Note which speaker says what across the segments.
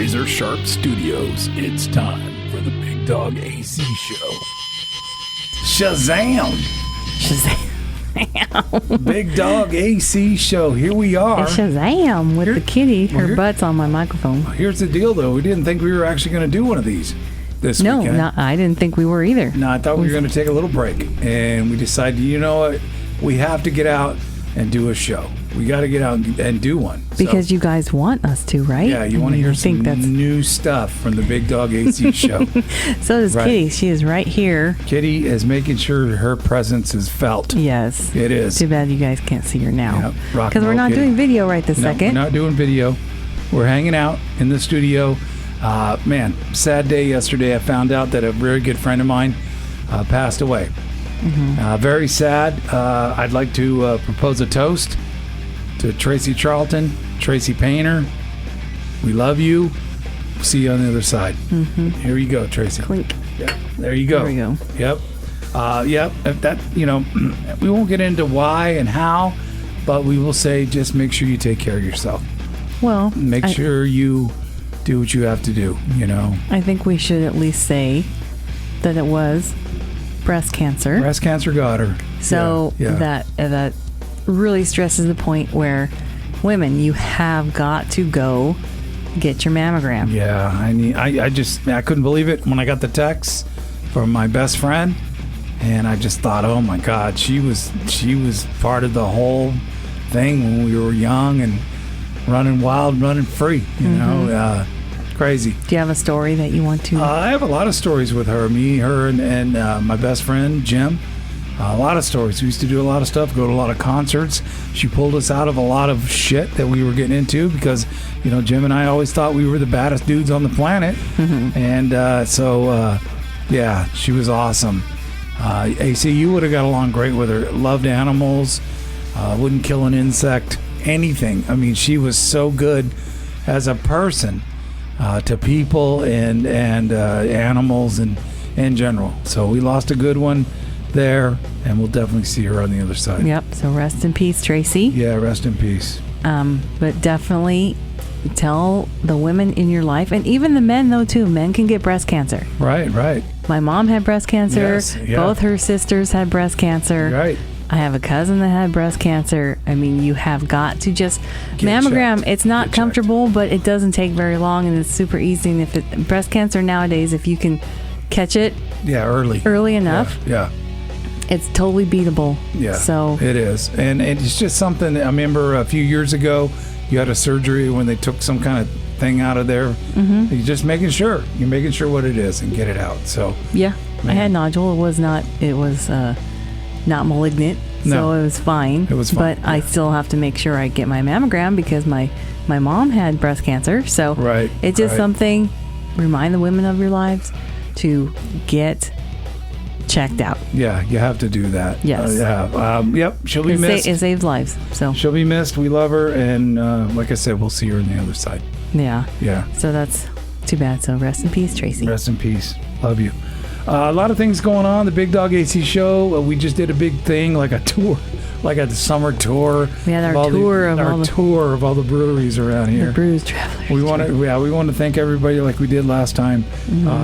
Speaker 1: Razor Sharp Studios. It's time for the Bigdog AC Show. Shazam! Bigdog AC Show. Here we are.
Speaker 2: It's Shazam with the kitty. Her butt's on my microphone.
Speaker 1: Here's the deal, though. We didn't think we were actually going to do one of these this weekend.
Speaker 2: No, I didn't think we were either.
Speaker 1: No, I thought we were going to take a little break. And we decided, you know what? We have to get out and do a show. We got to get out and do one.
Speaker 2: Because you guys want us to, right?
Speaker 1: Yeah, you want to hear some new stuff from the Bigdog AC Show.
Speaker 2: So does Kitty. She is right here.
Speaker 1: Kitty is making sure her presence is felt.
Speaker 2: Yes.
Speaker 1: It is.
Speaker 2: Too bad you guys can't see her now.
Speaker 1: Because
Speaker 2: we're not doing video right this second.
Speaker 1: We're not doing video. We're hanging out in the studio. Man, sad day yesterday. I found out that a very good friend of mine passed away. Mm-hmm. Very sad. I'd like to propose a toast to Tracy Charlton, Tracy Painter. We love you. See you on the other side. Mm-hmm. Here you go, Tracy.
Speaker 2: Clink.
Speaker 1: Yeah, there you go.
Speaker 2: There we go.
Speaker 1: Yep. Yep. That, we won't get into why and how, but we will say just make sure you take care of yourself.
Speaker 2: Well,
Speaker 1: make sure you do what you have to do.
Speaker 2: I think we should at least say that it was breast cancer.
Speaker 1: Breast cancer got her.
Speaker 2: So that really stresses the point where women, you have got to go get your mammogram.
Speaker 1: Yeah, I couldn't believe it when I got the text from my best friend, and I just thought, oh my God, she was part of the whole thing when we were young and running wild, running free. Crazy.
Speaker 2: Do you have a story that you want to?
Speaker 1: I have a lot of stories with her. Me, her, and my best friend Jim. A lot of stories. We used to do a lot of stuff, go to a lot of concerts. She pulled us out of a lot of shit that we were getting into because, Jim and I always thought we were the baddest dudes on the planet. Mm-hmm. And so she was awesome. AC, you would have got along great with her. Loved animals, wouldn't kill an insect, anything. I mean, she was so good as a person to people and animals and in general. So we lost a good one there, and we'll definitely see her on the other side.
Speaker 2: Yep. So rest in peace, Tracy.
Speaker 1: Yeah, rest in peace.
Speaker 2: But definitely tell the women in your life, and even the men though too. Men can get breast cancer.
Speaker 1: Right.
Speaker 2: My mom had breast cancer.
Speaker 1: Yes, yeah.
Speaker 2: Both her sisters had breast cancer.
Speaker 1: Right.
Speaker 2: I have a cousin that had breast cancer. I mean, you have got to just mammogram.
Speaker 1: Checked.
Speaker 2: It's not comfortable, but it doesn't take very long, and it's super easy. And if breast cancer nowadays, if you can catch it, early enough, it's totally beatable.
Speaker 1: Yeah,
Speaker 2: so
Speaker 1: it is, and it's just something. I remember a few years ago, you had a surgery when they took some kind of thing out of there. Mm-hmm. You're just making sure what it is and get it out. So
Speaker 2: yeah, man. I had nodule. It was not malignant, so it was fine.
Speaker 1: It was fine.
Speaker 2: But I still have to make sure I get my mammogram because my mom had breast cancer. So it's just something. Remind the women of your lives to get checked out.
Speaker 1: Yeah, you have to do that.
Speaker 2: Yes.
Speaker 1: Yep. She'll be missed.
Speaker 2: It saves lives. So
Speaker 1: she'll be missed. We love her, and like I said, we'll see her on the other side.
Speaker 2: Yeah.
Speaker 1: Yeah.
Speaker 2: So that's too bad. So rest in peace, Tracy.
Speaker 1: Rest in peace. Love you. A lot of things going on. The Bigdog AC Show. We just did a big thing, like a tour, like a summer tour.
Speaker 2: We had our tour
Speaker 1: of all the breweries around here.
Speaker 2: The Brews Travelers.
Speaker 1: We want to thank everybody like we did last time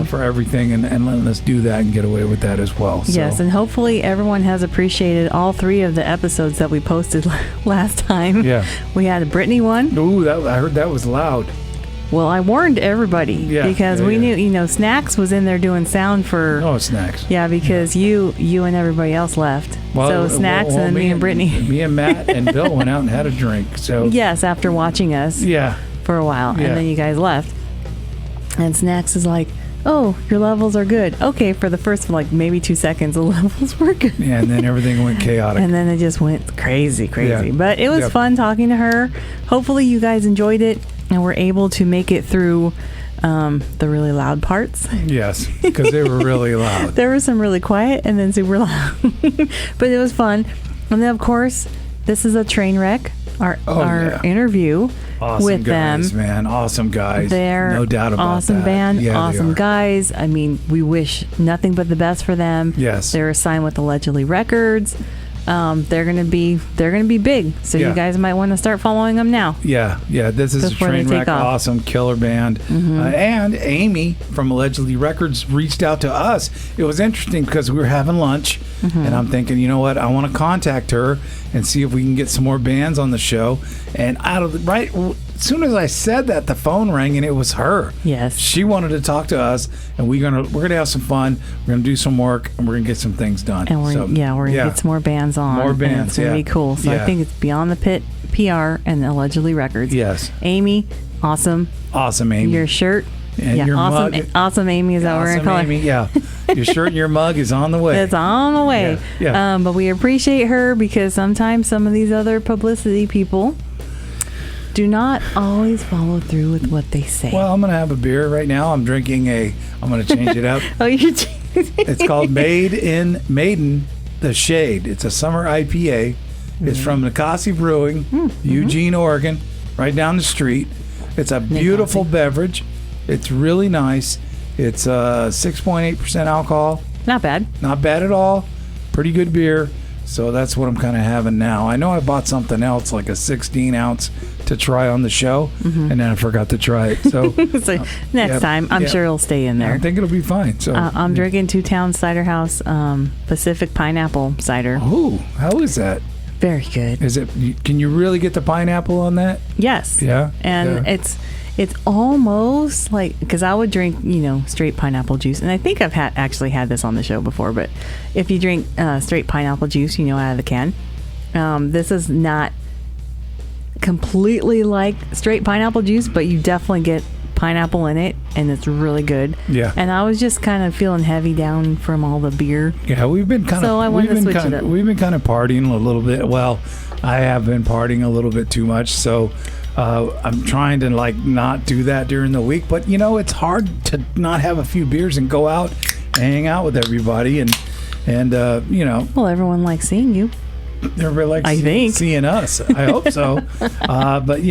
Speaker 1: for everything and letting us do that and get away with that as well.
Speaker 2: Yes, and hopefully everyone has appreciated all 3 of the episodes that we posted last time.
Speaker 1: Yeah.
Speaker 2: We had a Brittany one.
Speaker 1: Ooh, I heard that was loud.
Speaker 2: Well, I warned everybody because we knew, Snacks was in there doing sound for...
Speaker 1: Oh, Snacks.
Speaker 2: Yeah, because you and everybody else left. So Snacks and then me and Brittany.
Speaker 1: Me and Matt and Bill went out and had a drink. So
Speaker 2: yes, after watching us for a while. Yeah. And then you guys left. And Snacks is like, oh, your levels are good. Okay, for the first maybe 2 seconds, the levels were good.
Speaker 1: Yeah, and then everything went chaotic.
Speaker 2: And then it just went crazy.
Speaker 1: Yeah.
Speaker 2: But it was fun talking to her. Hopefully you guys enjoyed it. And we're able to make it through the really loud parts.
Speaker 1: Yes, because they were really loud.
Speaker 2: There was some really quiet and then super loud. But it was fun. And then, of course, this is a train wreck, our interview with
Speaker 1: guys,
Speaker 2: them.
Speaker 1: Man. Awesome guys.
Speaker 2: They're
Speaker 1: no doubt about
Speaker 2: awesome
Speaker 1: that.
Speaker 2: Band,
Speaker 1: yeah,
Speaker 2: awesome guys. I mean, we wish nothing but the best for them.
Speaker 1: Yes.
Speaker 2: They're signed with Allegedly Records. they're gonna be big. So you guys might want to start following them now.
Speaker 1: Yeah. This is
Speaker 2: before
Speaker 1: a train wreck,
Speaker 2: awesome
Speaker 1: killer band. And Amy from Allegedly Records reached out to us. It was interesting because we were having lunch, and I'm thinking, you know what? I want to contact her and see if we can get some more bands on the show. And as soon as I said that, the phone rang, and it was her.
Speaker 2: Yes.
Speaker 1: She wanted to talk to us, and we're gonna have some fun. We're gonna do some work, and we're gonna get some things done.
Speaker 2: And we're gonna get some more bands on.
Speaker 1: More bands.
Speaker 2: It's gonna be cool. So I think it's Beyond the Pit PR and Allegedly Records.
Speaker 1: Yes.
Speaker 2: Amy, awesome.
Speaker 1: Awesome, Amy.
Speaker 2: Your shirt.
Speaker 1: And your
Speaker 2: awesome,
Speaker 1: mug.
Speaker 2: awesome, Amy. Is that what we're gonna call her?
Speaker 1: Amy, yeah. Your shirt and your mug is on the way.
Speaker 2: It's on the way.
Speaker 1: Yeah.
Speaker 2: But we appreciate her because sometimes some of these other publicity people do not always follow through with what they say.
Speaker 1: Well, I'm going to have a beer right now. I'm drinking I'm going to change it up. It's called Maiden the Shade. It's a summer IPA. It's from Nicosi Brewing, Eugene, Oregon, right down the street. It's a beautiful beverage. It's really nice. It's 6.8% alcohol.
Speaker 2: Not bad.
Speaker 1: Not bad at all. Pretty good beer. So that's what I'm kind of having now. I know I bought something else, like a 16 ounce, to try on the show, and then I forgot to try it. So,
Speaker 2: next time, I'm sure it'll stay in there.
Speaker 1: I think it'll be fine. So
Speaker 2: I'm drinking Two Towns Cider House Pacific Pineapple Cider.
Speaker 1: Oh, how is that?
Speaker 2: Very good.
Speaker 1: Is it? Can you really get the pineapple on that?
Speaker 2: Yes.
Speaker 1: Yeah.
Speaker 2: And it's almost like, because I would drink, straight pineapple juice, and I think I've actually had this on the show before, but if you drink straight pineapple juice, out of the can, this is not completely like straight pineapple juice, but you definitely get pineapple in it, and it's really good.
Speaker 1: Yeah.
Speaker 2: And I was just kind of feeling heavy down from all the beer.
Speaker 1: Yeah, we've been kind of.
Speaker 2: So I wanted to switch it up.
Speaker 1: We've been kind of partying a little bit. Well, I have been partying a little bit too much, so I'm trying to not do that during the week. But it's hard to not have a few beers and go out and hang out with everybody, and
Speaker 2: Well, everyone likes seeing you.
Speaker 1: Everybody likes seeing us. I hope so. But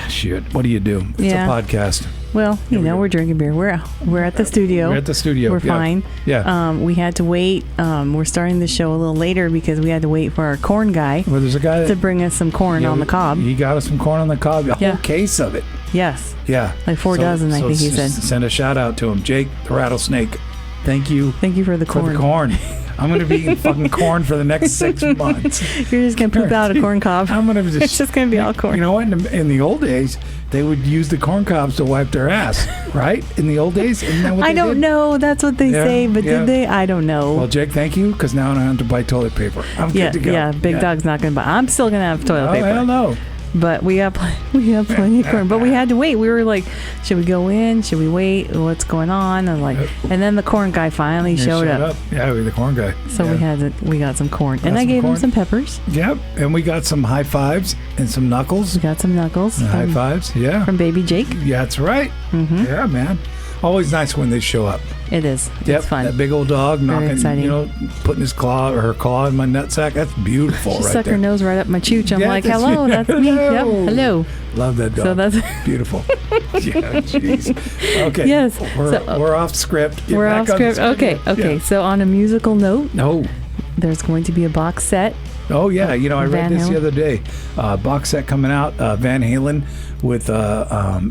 Speaker 1: shoot, what do you do? It's a podcast.
Speaker 2: Well, we're drinking beer. We're at the studio.
Speaker 1: We're at the studio.
Speaker 2: We're fine.
Speaker 1: Yeah.
Speaker 2: We had to wait. We're starting the show a little later because we had to wait for our corn guy.
Speaker 1: Well, there's a guy
Speaker 2: to bring us some corn on the cob.
Speaker 1: He got us some corn on the cob. A whole case of it.
Speaker 2: Yes.
Speaker 1: Yeah.
Speaker 2: Like 4 dozen, I think he said.
Speaker 1: Send a shout out to him, Jake the Rattlesnake. Thank you.
Speaker 2: Thank you for the corn.
Speaker 1: I'm going to be eating fucking corn for the next 6 months.
Speaker 2: You're just going to poop out a corn cob. It's just going to be all corn.
Speaker 1: You know what? In the old days, they would use the corn cobs to wipe their ass, right? In the old days? Isn't that what
Speaker 2: I don't know. That's what they say, but did they? I don't know.
Speaker 1: Well, Jake, thank you, because now I don't have to buy toilet paper. I'm good to go.
Speaker 2: Yeah, Bigdog's not going to buy. I'm still going to have toilet paper.
Speaker 1: I don't know.
Speaker 2: But we have plenty of corn. But we had to wait. We were like, should we go in? Should we wait? What's going on? And then the corn guy finally showed up.
Speaker 1: Yeah, we're the corn guy.
Speaker 2: So we got some corn. And I gave him some peppers.
Speaker 1: Yep. And we got some high fives and some knuckles.
Speaker 2: We got some knuckles.
Speaker 1: High fives, yeah.
Speaker 2: From Baby Jake.
Speaker 1: Yeah, that's right. Mm-hmm. Yeah, man. Always nice when they show up.
Speaker 2: It is. It's fun.
Speaker 1: That big old dog knocking, putting his claw or her claw in my nutsack. That's beautiful.
Speaker 2: She stuck her nose right up my chooch. I'm like, hello, that's me. Yep, hello.
Speaker 1: Love that dog.
Speaker 2: So that's
Speaker 1: beautiful. Yeah, jeez. Okay.
Speaker 2: Yes.
Speaker 1: We're off script.
Speaker 2: We're off script. Okay. Yeah. So on a musical note, there's going to be a box set.
Speaker 1: Oh yeah, I read this the other day. Box set coming out. Van Halen with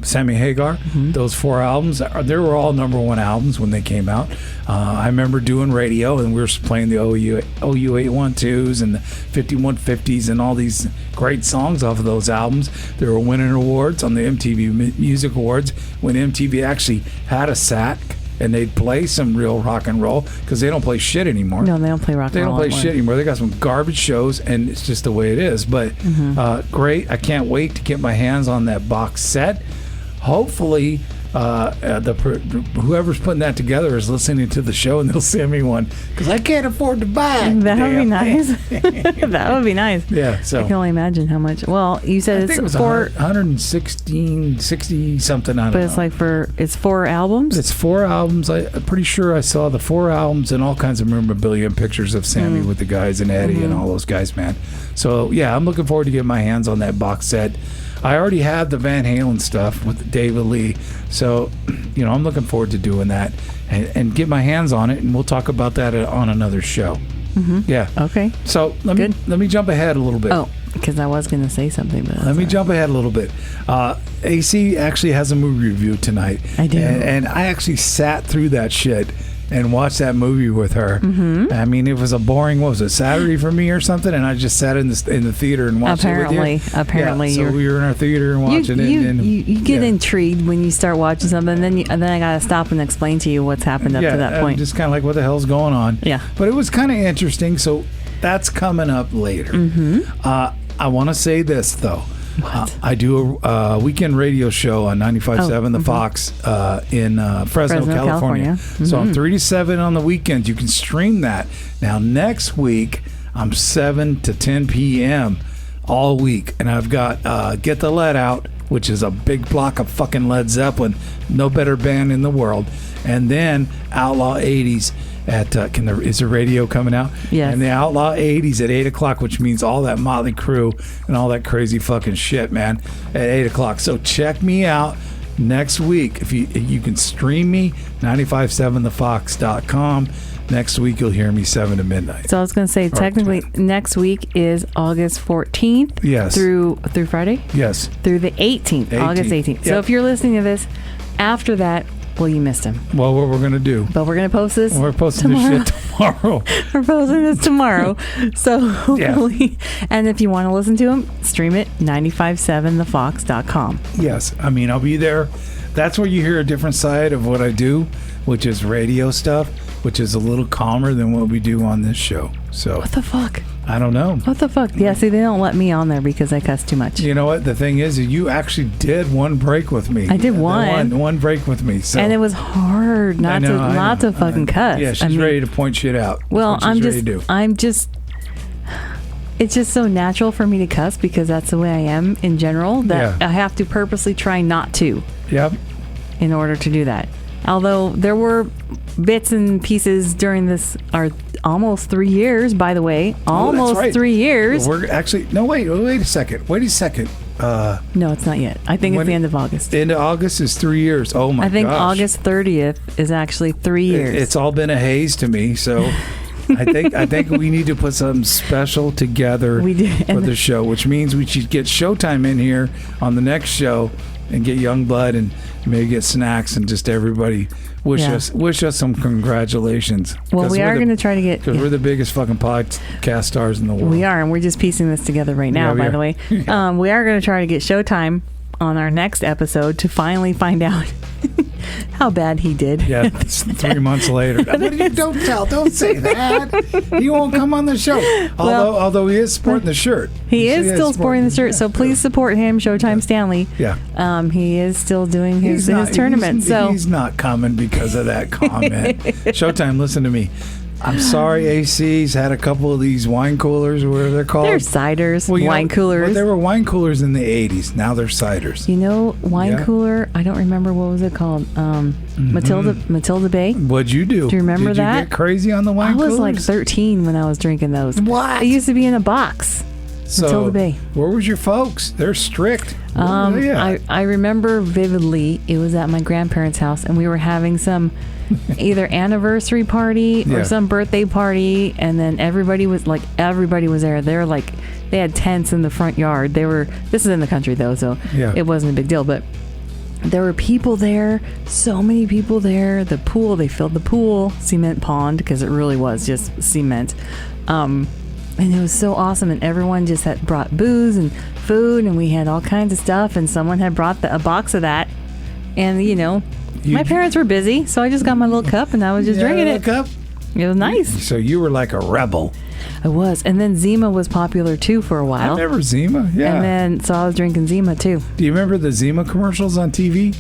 Speaker 1: Sammy Hagar. Mm-hmm. Those 4 albums, they were all #1 albums when they came out. I remember doing radio, and we were playing the OU 812s and the 5150s and all these great songs off of those albums. They were winning awards on the MTV Music Awards when MTV actually had a SAC. And they'd play some real rock and roll because they don't play shit anymore.
Speaker 2: No, they don't play rock and roll.
Speaker 1: They don't play shit anymore. They got some garbage shows, and it's just the way it is. But great. I can't wait to get my hands on that box set. Hopefully, whoever's putting that together is listening to the show, and they'll send me one because I can't afford to buy it.
Speaker 2: That would be nice. That would be nice.
Speaker 1: Yeah. So
Speaker 2: I can only imagine how much. Well, you said
Speaker 1: it was for 160 something. I don't know.
Speaker 2: But it's 4 albums.
Speaker 1: It's 4 albums. I'm pretty sure I saw the 4 albums and all kinds of memorabilia and pictures of Sammy with the guys and Eddie and all those guys, man. So yeah, I'm looking forward to getting my hands on that box set. I already have the Van Halen stuff with David Lee, so I'm looking forward to doing that and get my hands on it, and we'll talk about that on another show.
Speaker 2: Mm-hmm.
Speaker 1: Yeah.
Speaker 2: Okay.
Speaker 1: So let me jump ahead a little bit.
Speaker 2: Oh, because I was going to say something, but
Speaker 1: let me jump ahead a little bit. AC actually has a movie review tonight.
Speaker 2: I do.
Speaker 1: And I actually sat through that shit and watched that movie with her.
Speaker 2: Mm-hmm.
Speaker 1: I mean, it was a boring, what was it, Saturday for me or something? And I just sat in the theater and watched it with you.
Speaker 2: Apparently.
Speaker 1: Yeah, so we were in our theater and watching it.
Speaker 2: You get intrigued when you start watching something, and then I got to stop and explain to you what's happened up to that point.
Speaker 1: Just kind of like, what the hell's going on?
Speaker 2: Yeah.
Speaker 1: But it was kind of interesting, so that's coming up later.
Speaker 2: Mm-hmm.
Speaker 1: I want to say this, though.
Speaker 2: What?
Speaker 1: I do a weekend radio show on 95.7 The Fox in Fresno, California.
Speaker 2: Mm-hmm.
Speaker 1: So I'm 3 to 7 on the weekends. You can stream that. Now, next week, I'm 7 to 10 p.m. all week. And I've got Get the Lead Out, which is a big block of fucking Led Zeppelin. No better band in the world. And then Outlaw 80s at is the radio coming out?
Speaker 2: Yes.
Speaker 1: And the Outlaw 80s at 8 o'clock, which means all that Motley Crue and all that crazy fucking shit, man, at 8 o'clock. So check me out next week. If you can stream me, 957thefox.com. Next week you'll hear me 7 to midnight.
Speaker 2: So I was going to say, technically, next week is August 14th.
Speaker 1: Yes.
Speaker 2: Through Friday?
Speaker 1: Yes.
Speaker 2: Through the 18th. August 18th.
Speaker 1: Yep.
Speaker 2: So if you're listening to this after that, well, you missed him.
Speaker 1: Well, what we're going to do.
Speaker 2: But we're going to post this
Speaker 1: We're posting this shit tomorrow.
Speaker 2: We're posting this tomorrow. So hopefully, and if you want to listen to him, stream it, 957thefox.com.
Speaker 1: Yes. I mean, I'll be there. That's where you hear a different side of what I do, which is radio stuff, which is a little calmer than what we do on this show. So
Speaker 2: What the fuck?
Speaker 1: I don't know.
Speaker 2: What the fuck? Yeah, see, they don't let me on there because I cuss too much.
Speaker 1: You know what? The thing is, you actually did one break with me.
Speaker 2: I did one.
Speaker 1: One break with me. So.
Speaker 2: And it was hard not to fucking cuss.
Speaker 1: Yeah, she's ready to point shit out.
Speaker 2: Well, it's just so natural for me to cuss because that's the way I am in general that I have to purposely try not to.
Speaker 1: Yep.
Speaker 2: In order to do that. Although there were bits and pieces during this, our almost 3 years, by the way. Almost
Speaker 1: right.
Speaker 2: 3 years.
Speaker 1: We're actually, no, wait a second.
Speaker 2: No, it's not yet. I think it's the end of August.
Speaker 1: The end of August is 3 years. Oh my gosh.
Speaker 2: I think August 30th is actually 3 years.
Speaker 1: It's all been a haze to me, so I think we need to put something special together for the show, which means we should get Showtime in here on the next show and get Youngblood and maybe get snacks and just everybody wish us some congratulations.
Speaker 2: Well, we are going to try to get...
Speaker 1: Because we're the biggest fucking podcast stars in the world.
Speaker 2: We are, and we're just piecing this together right now, by the way. We are going to try to get Showtime on our next episode to finally find out how bad he did.
Speaker 1: Yeah, it's 3 months later. Don't say that. He won't come on the show. Although he is sporting the shirt.
Speaker 2: He is still sporting the shirt, so please support him, Showtime Stanley.
Speaker 1: Yeah.
Speaker 2: He is still doing his tournament.
Speaker 1: He's not coming because of that comment. Showtime, listen to me. I'm sorry, AC's had a couple of these wine coolers, or whatever they're called.
Speaker 2: They're ciders, wine coolers.
Speaker 1: Well, they were wine coolers in the 80s. Now they're ciders.
Speaker 2: You know, wine cooler, I don't remember, what was it called? Matilda Bay.
Speaker 1: What'd you do?
Speaker 2: Do you remember that?
Speaker 1: Did you get crazy on the wine coolers?
Speaker 2: I was like 13 when I was drinking those.
Speaker 1: What?
Speaker 2: It used to be in a box.
Speaker 1: So,
Speaker 2: Matilda Bay.
Speaker 1: Where was your folks? They're strict.
Speaker 2: I remember vividly, it was at my grandparents' house, and we were having some either anniversary party or some birthday party, and then everybody was there. They're like, they had tents in the front yard. This is in the country though, so it wasn't a big deal, but there were people there, so many people there. The pool, they filled the pool, cement pond, because it really was just cement. And it was so awesome, and everyone just had brought booze and food, and we had all kinds of stuff, and someone had brought a box of that, and my parents were busy, so I just got my little cup, and I was just drinking it.
Speaker 1: Cup?
Speaker 2: It was nice.
Speaker 1: So you were like a rebel.
Speaker 2: I was, and then Zima was popular too for a while.
Speaker 1: I remember Zima, yeah.
Speaker 2: And then, so I was drinking Zima too.
Speaker 1: Do you remember the Zima commercials on TV?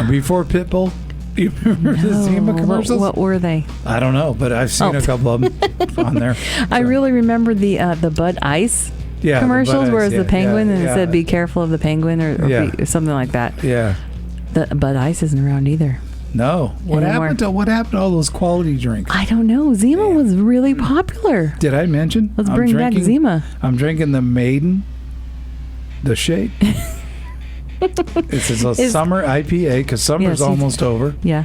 Speaker 1: Before Pitbull? Do you remember the Zima commercials?
Speaker 2: What were they?
Speaker 1: I don't know, but I've seen a couple of them on there. So.
Speaker 2: I really remember the Bud Ice commercials, where it was the penguin and it said "Be careful of the penguin" or something like that.
Speaker 1: Yeah.
Speaker 2: The Bud Ice isn't around either.
Speaker 1: No. What happened to all those quality drinks?
Speaker 2: I don't know. Zima was really popular.
Speaker 1: Did I mention?
Speaker 2: Let's bring back Zima.
Speaker 1: I'm drinking the Maiden, the Shade. This is a summer IPA because summer's almost over.
Speaker 2: Yeah,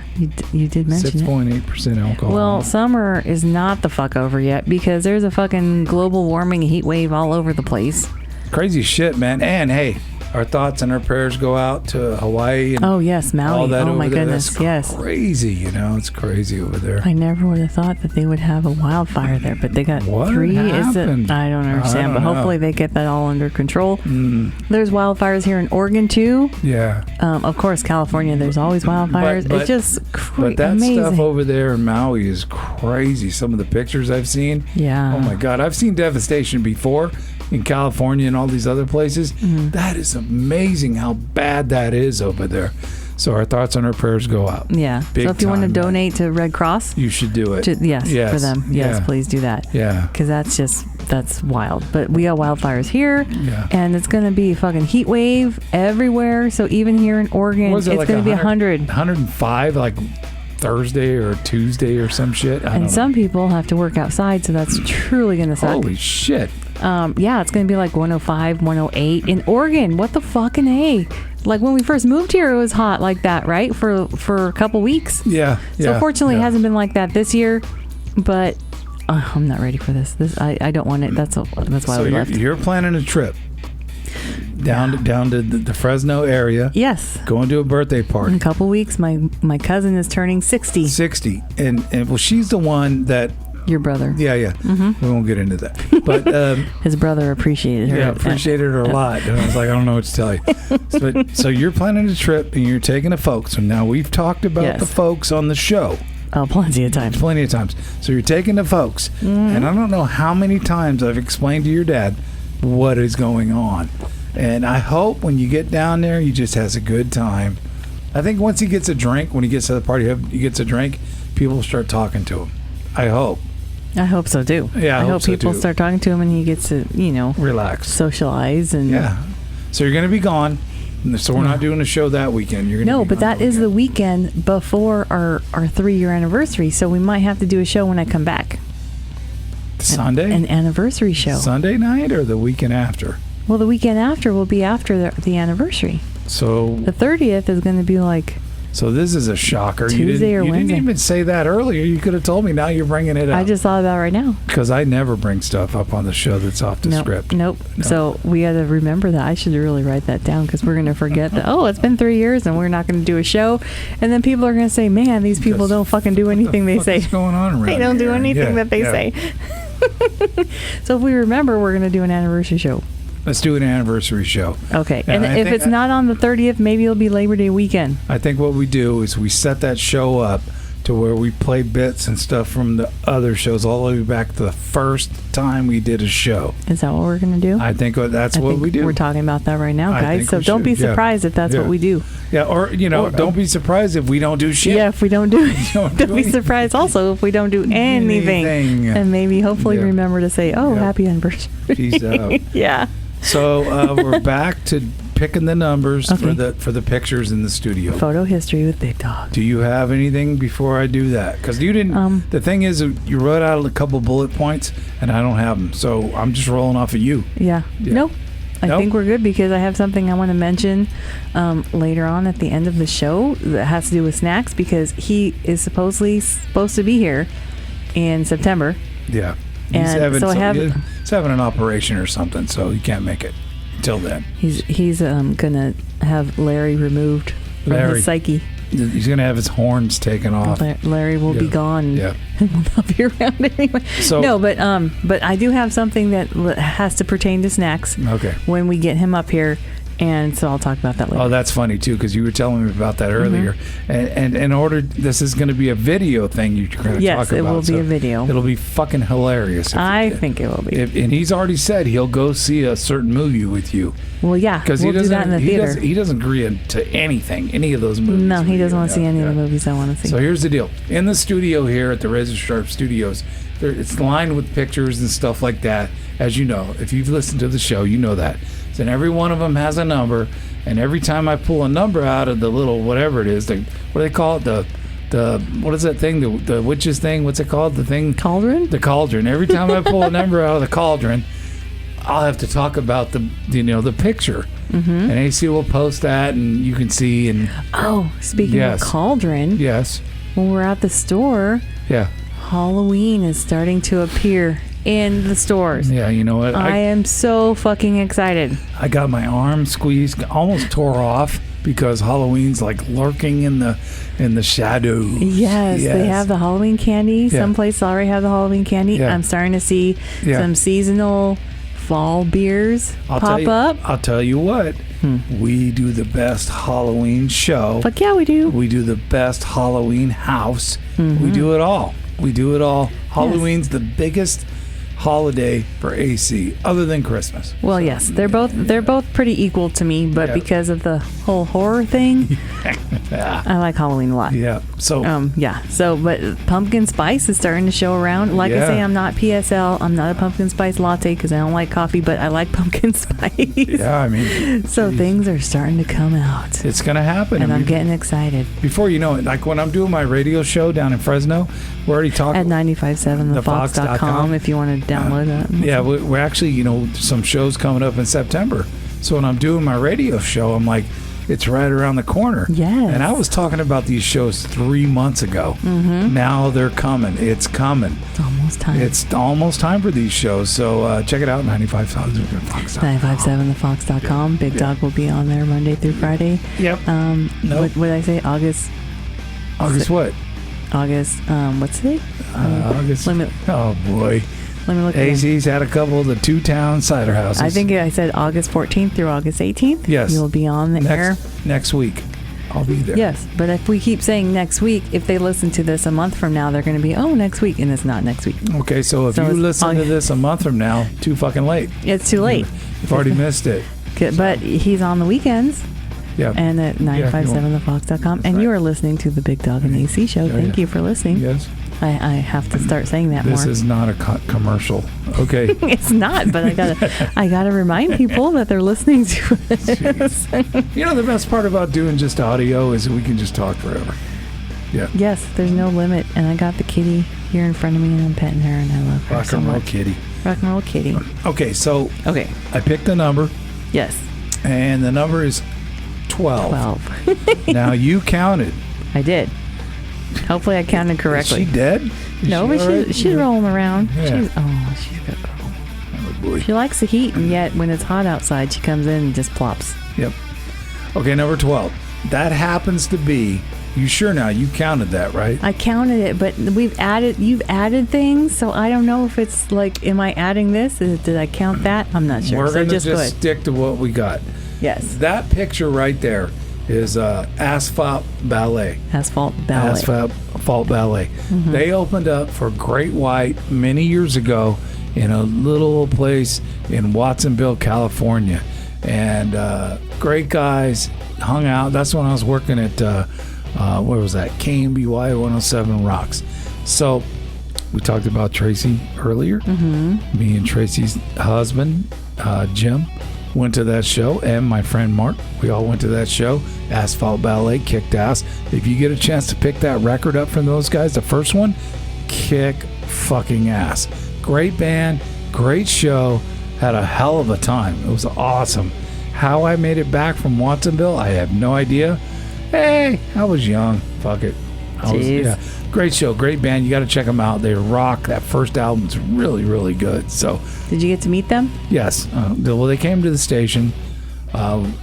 Speaker 2: you did mention
Speaker 1: 6.8% alcohol.
Speaker 2: Well, summer is not the fuck over yet because there's a fucking global warming heat wave all over the place.
Speaker 1: Crazy shit, man. And hey, our thoughts and our prayers go out to Hawaii. And
Speaker 2: Maui.
Speaker 1: All that
Speaker 2: oh my
Speaker 1: there.
Speaker 2: goodness,
Speaker 1: That's
Speaker 2: yes.
Speaker 1: Crazy, it's crazy over there.
Speaker 2: I never would have thought that they would have a wildfire there, but they got
Speaker 1: what
Speaker 2: 3.
Speaker 1: happened?
Speaker 2: I don't understand, but hopefully they get that all under control. There's wildfires here in Oregon too.
Speaker 1: Yeah.
Speaker 2: Of course, California. There's always wildfires. It's just
Speaker 1: But that
Speaker 2: amazing.
Speaker 1: stuff over there in Maui is crazy. Some of the pictures I've seen.
Speaker 2: Yeah.
Speaker 1: Oh my God, I've seen devastation before in California and all these other places. That is amazing how bad that is over there. So our thoughts and our prayers go out.
Speaker 2: Yeah.
Speaker 1: Big
Speaker 2: so if you want to
Speaker 1: time,
Speaker 2: donate to Red Cross,
Speaker 1: you should do it.
Speaker 2: Yes, for them. Yes, please do that.
Speaker 1: Yeah.
Speaker 2: Because that's wild. But we got wildfires here, and it's going to be a fucking heat wave everywhere. So even here in Oregon, it's going to be 100.
Speaker 1: 105, like Thursday or Tuesday or some shit.
Speaker 2: And some people have to work outside, so that's truly going to suck.
Speaker 1: Holy shit.
Speaker 2: It's going to be like 105, 108 in Oregon. What the fucking A? Like when we first moved here, it was hot like that, right? For a couple weeks.
Speaker 1: Yeah.
Speaker 2: So fortunately, it hasn't been like that this year. But I'm not ready for this. I don't want it. That's why we left.
Speaker 1: You're planning a trip down to the Fresno area.
Speaker 2: Yes.
Speaker 1: Going to a birthday party.
Speaker 2: In a couple weeks, my cousin is turning 60.
Speaker 1: 60, and well, she's the one that.
Speaker 2: Your brother.
Speaker 1: Yeah. We won't get into that. But
Speaker 2: his brother appreciated her.
Speaker 1: Yeah, appreciated her a lot. And I was like, I don't know what to tell you. So you're planning a trip and you're taking the folks. And now we've talked about the folks on the show.
Speaker 2: Oh, plenty of times.
Speaker 1: Plenty of times. So you're taking the folks. And I don't know how many times I've explained to your dad what is going on. And I hope when you get down there, he just has a good time. I think once he gets a drink, when he gets to the party, he gets a drink, people will start talking to him. I hope.
Speaker 2: I hope so too.
Speaker 1: Yeah,
Speaker 2: I hope people
Speaker 1: so
Speaker 2: start talking to him and he gets to,
Speaker 1: relax,
Speaker 2: socialize, and
Speaker 1: So you're going to be gone. So we're not doing a show that weekend. You're going to
Speaker 2: but that is the weekend before our 3-year anniversary. So we might have to do a show when I come back.
Speaker 1: Sunday,
Speaker 2: an anniversary show.
Speaker 1: Sunday night or the weekend after?
Speaker 2: Well, the weekend after will be after the anniversary.
Speaker 1: So
Speaker 2: the 30th is going to be like.
Speaker 1: So this is a shocker.
Speaker 2: Tuesday or Wednesday.
Speaker 1: You didn't even say that earlier. You could have told me. Now you're bringing it up.
Speaker 2: I just thought about it right now.
Speaker 1: Because I never bring stuff up on the show that's off the script.
Speaker 2: Nope. So we got to remember that. I should really write that down because we're going to forget that, it's been 3 years and we're not going to do a show. And then people are going to say, man, these people don't fucking do anything they say.
Speaker 1: What's going on around
Speaker 2: They don't do anything that they say. So if we remember, we're going to do an anniversary show.
Speaker 1: Let's do an anniversary show.
Speaker 2: Okay. And if it's not on the 30th, maybe it'll be Labor Day weekend.
Speaker 1: I think what we do is we set that show up to where we play bits and stuff from the other shows all the way back to the first time we did a show.
Speaker 2: Is that what we're going to do?
Speaker 1: I think that's what we do.
Speaker 2: We're talking about that right now, guys. So don't be surprised if that's what we do.
Speaker 1: Yeah, or don't be surprised if we don't do shit.
Speaker 2: Yeah, if we don't do it. Don't be surprised also if we don't do anything. And maybe hopefully remember to say, happy anniversary.
Speaker 1: Peace out.
Speaker 2: Yeah.
Speaker 1: So we're back to picking the numbers for the pictures in the studio.
Speaker 2: Photo history with Bigdog.
Speaker 1: Do you have anything before I do that? Because you didn't. The thing is, you wrote out a couple bullet points, and I don't have them. So I'm just rolling off of you.
Speaker 2: Yeah. Nope. I think we're good because I have something I want to mention later on at the end of the show that has to do with snacks because he is supposed to be here in September.
Speaker 1: Yeah. He's having an operation or something, so he can't make it until then.
Speaker 2: He's gonna have Larry removed from his psyche.
Speaker 1: He's gonna have his horns taken off.
Speaker 2: Larry will be gone.
Speaker 1: Yeah,
Speaker 2: and will not be around anyway.
Speaker 1: So
Speaker 2: no, but I do have something that has to pertain to snacks.
Speaker 1: Okay.
Speaker 2: When we get him up here. And so I'll talk about that later.
Speaker 1: Oh, that's funny, too, because you were telling me about that earlier. And in order, this is going to be a video thing you're going to talk about.
Speaker 2: Yes, it will be a video.
Speaker 1: It'll be fucking hilarious.
Speaker 2: I think it will be.
Speaker 1: And he's already said he'll go see a certain movie with you.
Speaker 2: Well, yeah, because we'll do that in the theater.
Speaker 1: He doesn't agree to anything, any of those movies.
Speaker 2: No, he doesn't want to see any of the movies I want to see.
Speaker 1: So here's the deal. In the studio here at the Razor Sharp Studios, it's lined with pictures and stuff like that. As you know, if you've listened to the show, you know that. And every one of them has a number. And every time I pull a number out of the little whatever it is, what do they call it? The what is that thing? The witches thing? What's it called? The thing?
Speaker 2: Cauldron?
Speaker 1: The cauldron. Every time I pull a number out of the cauldron, I'll have to talk about the picture. And AC will post that, and you can see. And
Speaker 2: speaking of cauldron,
Speaker 1: yes,
Speaker 2: when we're at the store, Halloween is starting to appear in the stores.
Speaker 1: Yeah, you know what?
Speaker 2: I am so fucking excited.
Speaker 1: I got my arm squeezed, almost tore off because Halloween's like lurking in the shadows.
Speaker 2: Yes, they have the Halloween candy.
Speaker 1: Yeah.
Speaker 2: Some places already have the Halloween candy.
Speaker 1: Yeah.
Speaker 2: I'm starting to see some seasonal fall beers pop up.
Speaker 1: I'll tell you what. We do the best Halloween show.
Speaker 2: Fuck yeah, we do.
Speaker 1: We do the best Halloween house. We do it all. Halloween's the biggest holiday for AC other than Christmas.
Speaker 2: Well, yes, they're both pretty equal to me, but because of the whole horror thing, I like Halloween a lot.
Speaker 1: Yeah. So
Speaker 2: but pumpkin spice is starting to show around. Like I say, I'm not PSL. I'm not a pumpkin spice latte because I don't like coffee, but I like pumpkin spice.
Speaker 1: Yeah, I mean,
Speaker 2: so things are starting to come out.
Speaker 1: It's gonna happen,
Speaker 2: and I'm getting excited.
Speaker 1: Before you know it, like when I'm doing my radio show down in Fresno, we're already talking
Speaker 2: at 957thefox.com if you want to download that.
Speaker 1: Yeah, we're actually, some shows coming up in September. So when I'm doing my radio show, I'm like, it's right around the corner.
Speaker 2: Yes.
Speaker 1: And I was talking about these shows 3 months ago. Now they're coming. It's coming.
Speaker 2: It's almost time.
Speaker 1: It's almost time for these shows. So check it out,
Speaker 2: 957thefox.com. Bigdog will be on there Monday through Friday.
Speaker 1: Yep.
Speaker 2: What did I say? August
Speaker 1: what?
Speaker 2: August, what's the date?
Speaker 1: August. Oh, boy.
Speaker 2: Let me look.
Speaker 1: AZ's had a couple of the two-town cider houses.
Speaker 2: I think I said August 14th through August 18th.
Speaker 1: Yes.
Speaker 2: You'll be on the air.
Speaker 1: Next week. I'll be there.
Speaker 2: Yes, but if we keep saying next week, if they listen to this a month from now, they're going to be, next week, and it's not next week.
Speaker 1: Okay, so if you listen to this a month from now, too fucking late.
Speaker 2: It's too late.
Speaker 1: You've already missed it.
Speaker 2: But he's on the weekends.
Speaker 1: Yeah.
Speaker 2: And at 957thefox.com. And you are listening to the Bigdog and AC show. Thank you for listening.
Speaker 1: Yes.
Speaker 2: I have to start saying that more.
Speaker 1: This is not a commercial. Okay.
Speaker 2: It's not, but I gotta remind people that they're listening to this.
Speaker 1: The best part about doing just audio is we can just talk forever. Yeah.
Speaker 2: Yes, there's no limit. And I got the kitty here in front of me, and I'm petting her, and I love her so much.
Speaker 1: Rock and roll kitty.
Speaker 2: Rock and roll kitty.
Speaker 1: Okay, so I picked a number.
Speaker 2: Yes.
Speaker 1: And the number is 12.
Speaker 2: 12.
Speaker 1: Now you counted.
Speaker 2: I did. Hopefully I counted correctly.
Speaker 1: Is she dead?
Speaker 2: No, but she's rolling around.
Speaker 1: Yeah.
Speaker 2: She's a good girl.
Speaker 1: Oh, boy.
Speaker 2: She likes the heat, and yet when it's hot outside, she comes in and just plops.
Speaker 1: Yep. Okay, number 12. That happens to be... You sure now? You counted that, right?
Speaker 2: I counted it, but you've added things, so I don't know if it's like, am I adding this? Did I count that? I'm not sure.
Speaker 1: We're going to just stick to what we got.
Speaker 2: Yes.
Speaker 1: That picture right there is Asphalt Ballet.
Speaker 2: Asphalt Ballet.
Speaker 1: Mm-hmm. They opened up for Great White many years ago in a little place in Watsonville, California. And great guys hung out. That's when I was working at, where was that? KMBY 107 Rocks. So we talked about Tracy earlier. Mm-hmm. Me and Tracy's husband, Jim, went to that show, and my friend Mark. We all went to that show. Asphalt Ballet kicked ass. If you get a chance to pick that record up from those guys, the first one, kick fucking ass. Great band, great show. Had a hell of a time. It was awesome. How I made it back from Watsonville, I have no idea. Hey, I was young. Fuck it. Great show, great band. You got to check them out. They rock. That first album's really, really good. So,
Speaker 2: did you get to meet them?
Speaker 1: Yes. Well, they came to the station.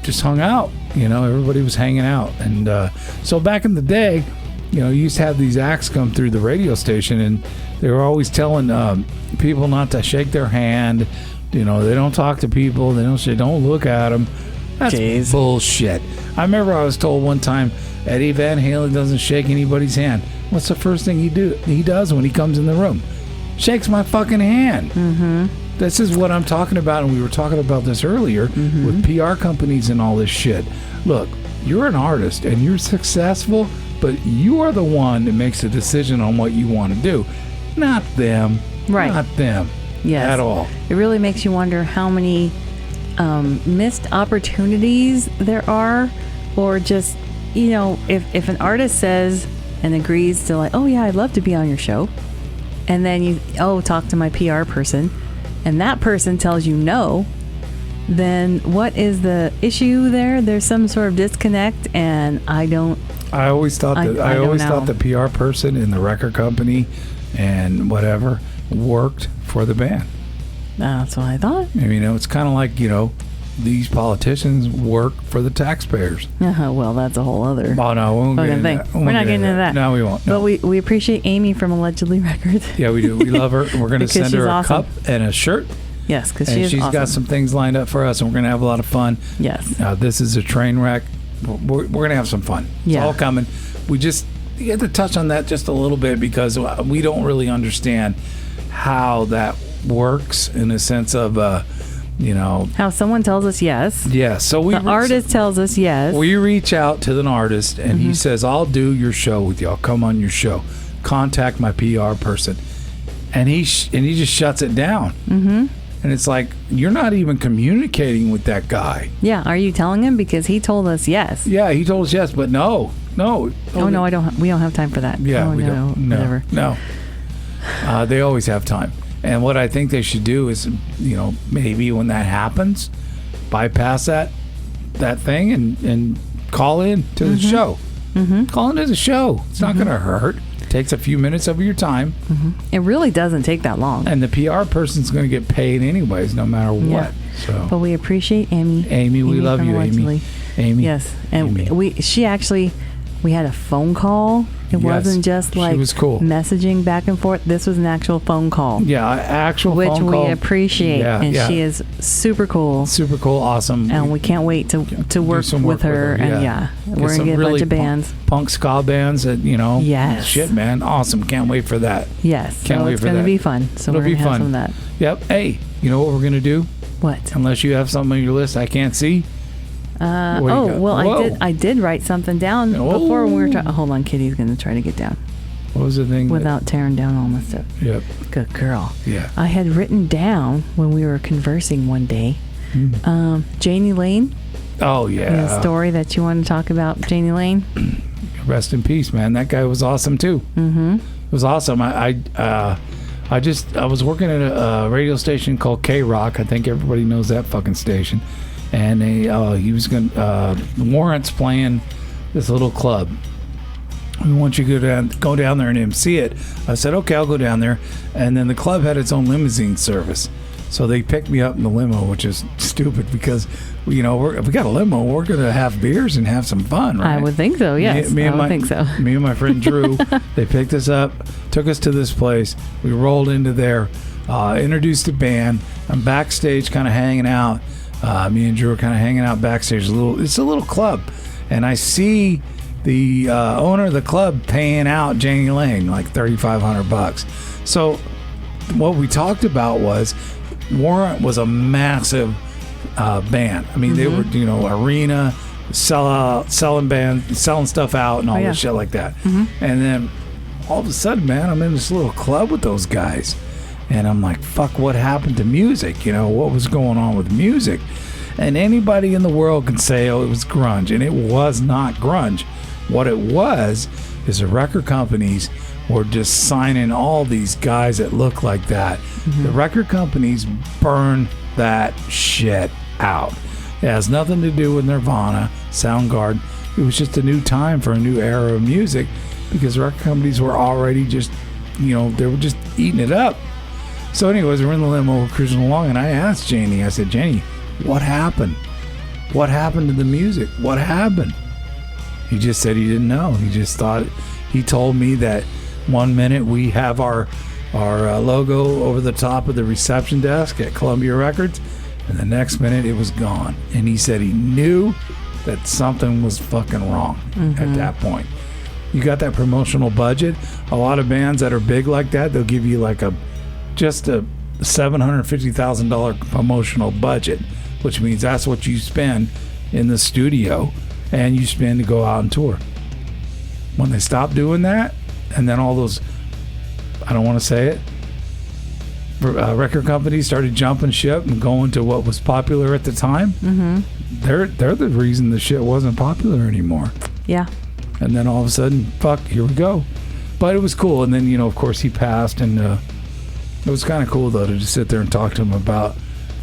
Speaker 1: Just hung out. Everybody was hanging out, and so back in the day, you used to have these acts come through the radio station, and they were always telling people not to shake their hand. They don't talk to people. They don't look at them. That's bullshit. I remember I was told one time Eddie Van Halen doesn't shake anybody's hand. What's the first thing he does when he comes in the room? Shakes my fucking hand. Mm-hmm. This is what I'm talking about, and we were talking about this earlier with PR companies and all this shit. Look, you're an artist and you're successful, but you are the one that makes the decision on what you want to do, not them.
Speaker 2: Right.
Speaker 1: Not them.
Speaker 2: Yes.
Speaker 1: At all.
Speaker 2: It really makes you wonder how many missed opportunities there are, or just, if an artist says and agrees to, like, oh yeah, I'd love to be on your show, and then you talk to my PR person, and that person tells you no, then what is the issue there? There's some sort of disconnect, and I always thought
Speaker 1: the PR person in the record company and whatever worked for the band.
Speaker 2: That's what I thought.
Speaker 1: It's kind of like, these politicians work for the taxpayers.
Speaker 2: Well, that's a whole other
Speaker 1: thing. We're not
Speaker 2: getting into that.
Speaker 1: No, we won't. No.
Speaker 2: But we appreciate Amy from Allegedly Records.
Speaker 1: Yeah, we do. We love her. We're going to send her a cup and a shirt.
Speaker 2: Yes, because
Speaker 1: she's got some things lined up for us, and we're going to have a lot of fun.
Speaker 2: Yes.
Speaker 1: This is a train wreck. We're going to have some fun. It's all coming. We just had to touch on that just a little bit because we don't really understand how that works in a sense of,
Speaker 2: how someone tells us yes.
Speaker 1: Yeah. So
Speaker 2: the artist tells us yes.
Speaker 1: We reach out to an artist, and he says, I'll do your show with you. I'll come on your show. Contact my PR person. And he just shuts it down. Mm-hmm. And it's like, you're not even communicating with that guy.
Speaker 2: Yeah. Are you telling him? Because he told us yes.
Speaker 1: Yeah, he told us yes, but no.
Speaker 2: Oh, no, I don't. We don't have time for that.
Speaker 1: Yeah,
Speaker 2: we
Speaker 1: don't. No,
Speaker 2: whatever.
Speaker 1: No. They always have time. And what I think they should do is, maybe when that happens, bypass that thing and call in to the show. Mm-hmm. Call into the show. It's not going to hurt. Takes a few minutes of your time.
Speaker 2: Mm-hmm. It really doesn't take that long.
Speaker 1: And the PR person's going to get paid anyways, no matter what. So.
Speaker 2: But we appreciate Amy.
Speaker 1: Amy, we love you, Amy. Amy.
Speaker 2: Yes. And
Speaker 1: Amy.
Speaker 2: We had a phone call. It wasn't just like
Speaker 1: she was cool.
Speaker 2: messaging back and forth. This was an actual phone call.
Speaker 1: Yeah, actual phone call.
Speaker 2: Which we appreciate. And she is super cool.
Speaker 1: Super cool, awesome.
Speaker 2: And we can't wait to work with her. And we're going to get a bunch of bands.
Speaker 1: Punk ska bands that,
Speaker 2: yes.
Speaker 1: Shit, man. Awesome. Can't wait for that.
Speaker 2: Yes.
Speaker 1: Can't wait for that.
Speaker 2: It's going to be fun. So we're going to have some of that.
Speaker 1: Yep. Hey, you know what we're going to do?
Speaker 2: What?
Speaker 1: Unless you have something on your list I can't see.
Speaker 2: I did write something down before we were trying. Hold on, Kitty's going to try to get down.
Speaker 1: What was the thing?
Speaker 2: Without tearing down all my stuff.
Speaker 1: Yep.
Speaker 2: Good girl.
Speaker 1: Yeah.
Speaker 2: I had written down when we were conversing one day, Janie Lane.
Speaker 1: Oh, yeah.
Speaker 2: The story that you want to talk about, Janie Lane.
Speaker 1: Rest in peace, man. That guy was awesome, too. Mm-hmm. It was awesome. I was working at a radio station called K-Rock. I think everybody knows that fucking station. And he was going Warrant's playing this little club. We want you to go down there and MC it. I said, okay, I'll go down there. And then the club had its own limousine service. So they picked me up in the limo, which is stupid because, we got a limo. We're going to have beers and have some fun, right?
Speaker 2: I would think so, yes. I would think so.
Speaker 1: Me and my friend Drew, they picked us up, took us to this place. We rolled into there, introduced the band. I'm backstage kind of hanging out. Me and Drew are kind of hanging out backstage. It's a little club, and I see the owner of the club paying out Janie Lane like $3,500. So what we talked about was Warrant was a massive band. I mean, they were arena selling stuff out and all this shit like that. Mm-hmm. And then all of a sudden, man, I'm in this little club with those guys. And I'm like, fuck, what happened to music? What was going on with music? And anybody in the world can say, oh, it was grunge. And it was not grunge. What it was is the record companies were just signing all these guys that look like that. Mm-hmm. The record companies burned that shit out. It has nothing to do with Nirvana, Soundgarden. It was just a new time for a new era of music because record companies were already just, they were just eating it up. So anyways, we're in the limo cruising along, and I asked Janie, I said, Janie, what happened? What happened to the music? What happened? He just said he didn't know. He just thought, he told me that one minute we have our logo over the top of the reception desk at Columbia Records, and the next minute it was gone. And he said he knew that something was fucking wrong at that point. You got that promotional budget. A lot of bands that are big like that, they'll give you like just a $750,000 promotional budget, which means that's what you spend in the studio and you spend to go out and tour. When they stopped doing that, and then all those, I don't want to say it, record companies started jumping ship and going to what was popular at the time, they're the reason the shit wasn't popular anymore.
Speaker 2: Yeah.
Speaker 1: And then all of a sudden, fuck, here we go. But it was cool. And then, of course, he passed, and It was kind of cool though to just sit there and talk to him about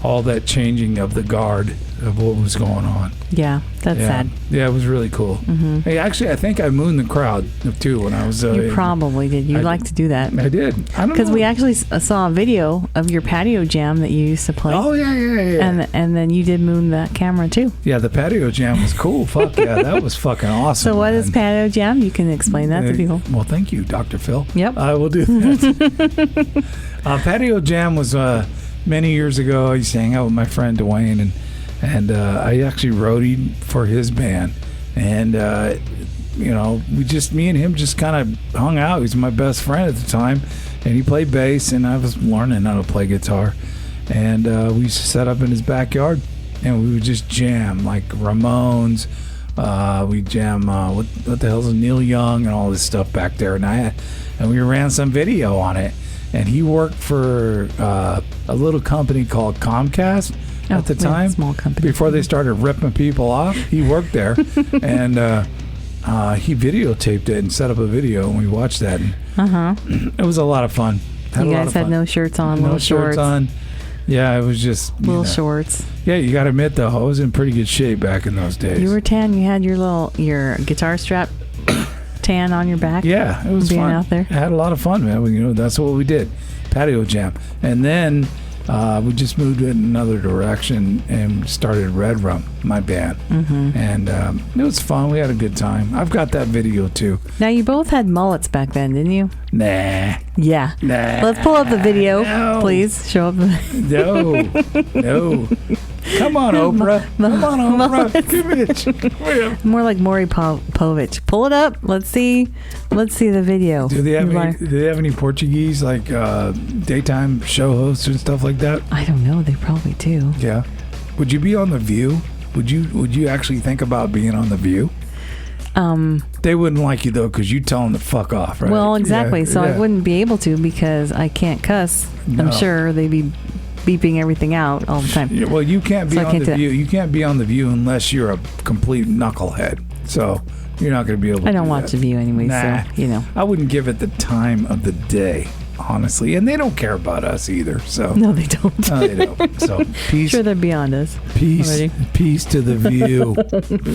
Speaker 1: all that changing of the guard of what was going on.
Speaker 2: Yeah, that's sad.
Speaker 1: Yeah, it was really cool. Mm-hmm. Hey, actually, I think I mooned the crowd too when I was.
Speaker 2: You probably did. You like to do that.
Speaker 1: I did. I don't know.
Speaker 2: Because we actually saw a video of your patio jam that you used to play.
Speaker 1: Oh yeah.
Speaker 2: And then you did moon that camera too.
Speaker 1: Yeah, the patio jam was cool. Fuck yeah, that was fucking awesome.
Speaker 2: So what is patio jam? You can explain that to people.
Speaker 1: Well, thank you, Dr. Phil.
Speaker 2: Yep,
Speaker 1: I will do that. Patio jam was many years ago. I used to hang out with my friend Dwayne and I actually roadied for his band, and me and him just kind of hung out. He was my best friend at the time, and he played bass, and I was learning how to play guitar, and we used to set up in his backyard, and we would just jam like Ramones. We jam what the hell's Neil Young and all this stuff back there, and we ran some video on it, and he worked for a little company called Comcast. At the time,
Speaker 2: small company.
Speaker 1: Before they started ripping people off, he worked there, and he videotaped it and set up a video, and we watched that. And it was a lot of fun.
Speaker 2: You guys had no shirts on, no shorts
Speaker 1: on. Yeah, it was just
Speaker 2: little shorts.
Speaker 1: Yeah, you got to admit though, I was in pretty good shape back in those days.
Speaker 2: You were tan. You had your guitar strap tan on your back.
Speaker 1: Yeah, it was
Speaker 2: being
Speaker 1: fun.
Speaker 2: Out there.
Speaker 1: I had a lot of fun, man. That's what we did, patio jam, and then. We just moved in another direction and started Red Rum, my band. Mm-hmm. And it was fun. We had a good time. I've got that video too.
Speaker 2: Now, you both had mullets back then, didn't you?
Speaker 1: Nah.
Speaker 2: Yeah.
Speaker 1: Nah.
Speaker 2: Let's pull up the video, please. Show up.
Speaker 1: No. Come on, Oprah. Come on, Oprah. Give me it.
Speaker 2: More like Maury Povich. Pull it up. Let's see the video.
Speaker 1: Do they have any Portuguese like daytime show hosts and stuff like that?
Speaker 2: I don't know. They probably do.
Speaker 1: Yeah. Would you be on The View? Would you actually think about being on The View? They wouldn't like you though because you tell them to fuck off, right?
Speaker 2: Well, exactly. Yeah, so I wouldn't be able to because I can't cuss. No. I'm sure they'd be beeping everything out all the time.
Speaker 1: Well, you can't be on The View. You can't be on The View unless you're a complete knucklehead. So you're not going to be able to.
Speaker 2: I don't watch The View anyway, so
Speaker 1: I wouldn't give it the time of the day, honestly. And they don't care about us either. So
Speaker 2: no, they don't.
Speaker 1: No, they don't. So peace.
Speaker 2: Sure, they're beyond us.
Speaker 1: Peace to The View.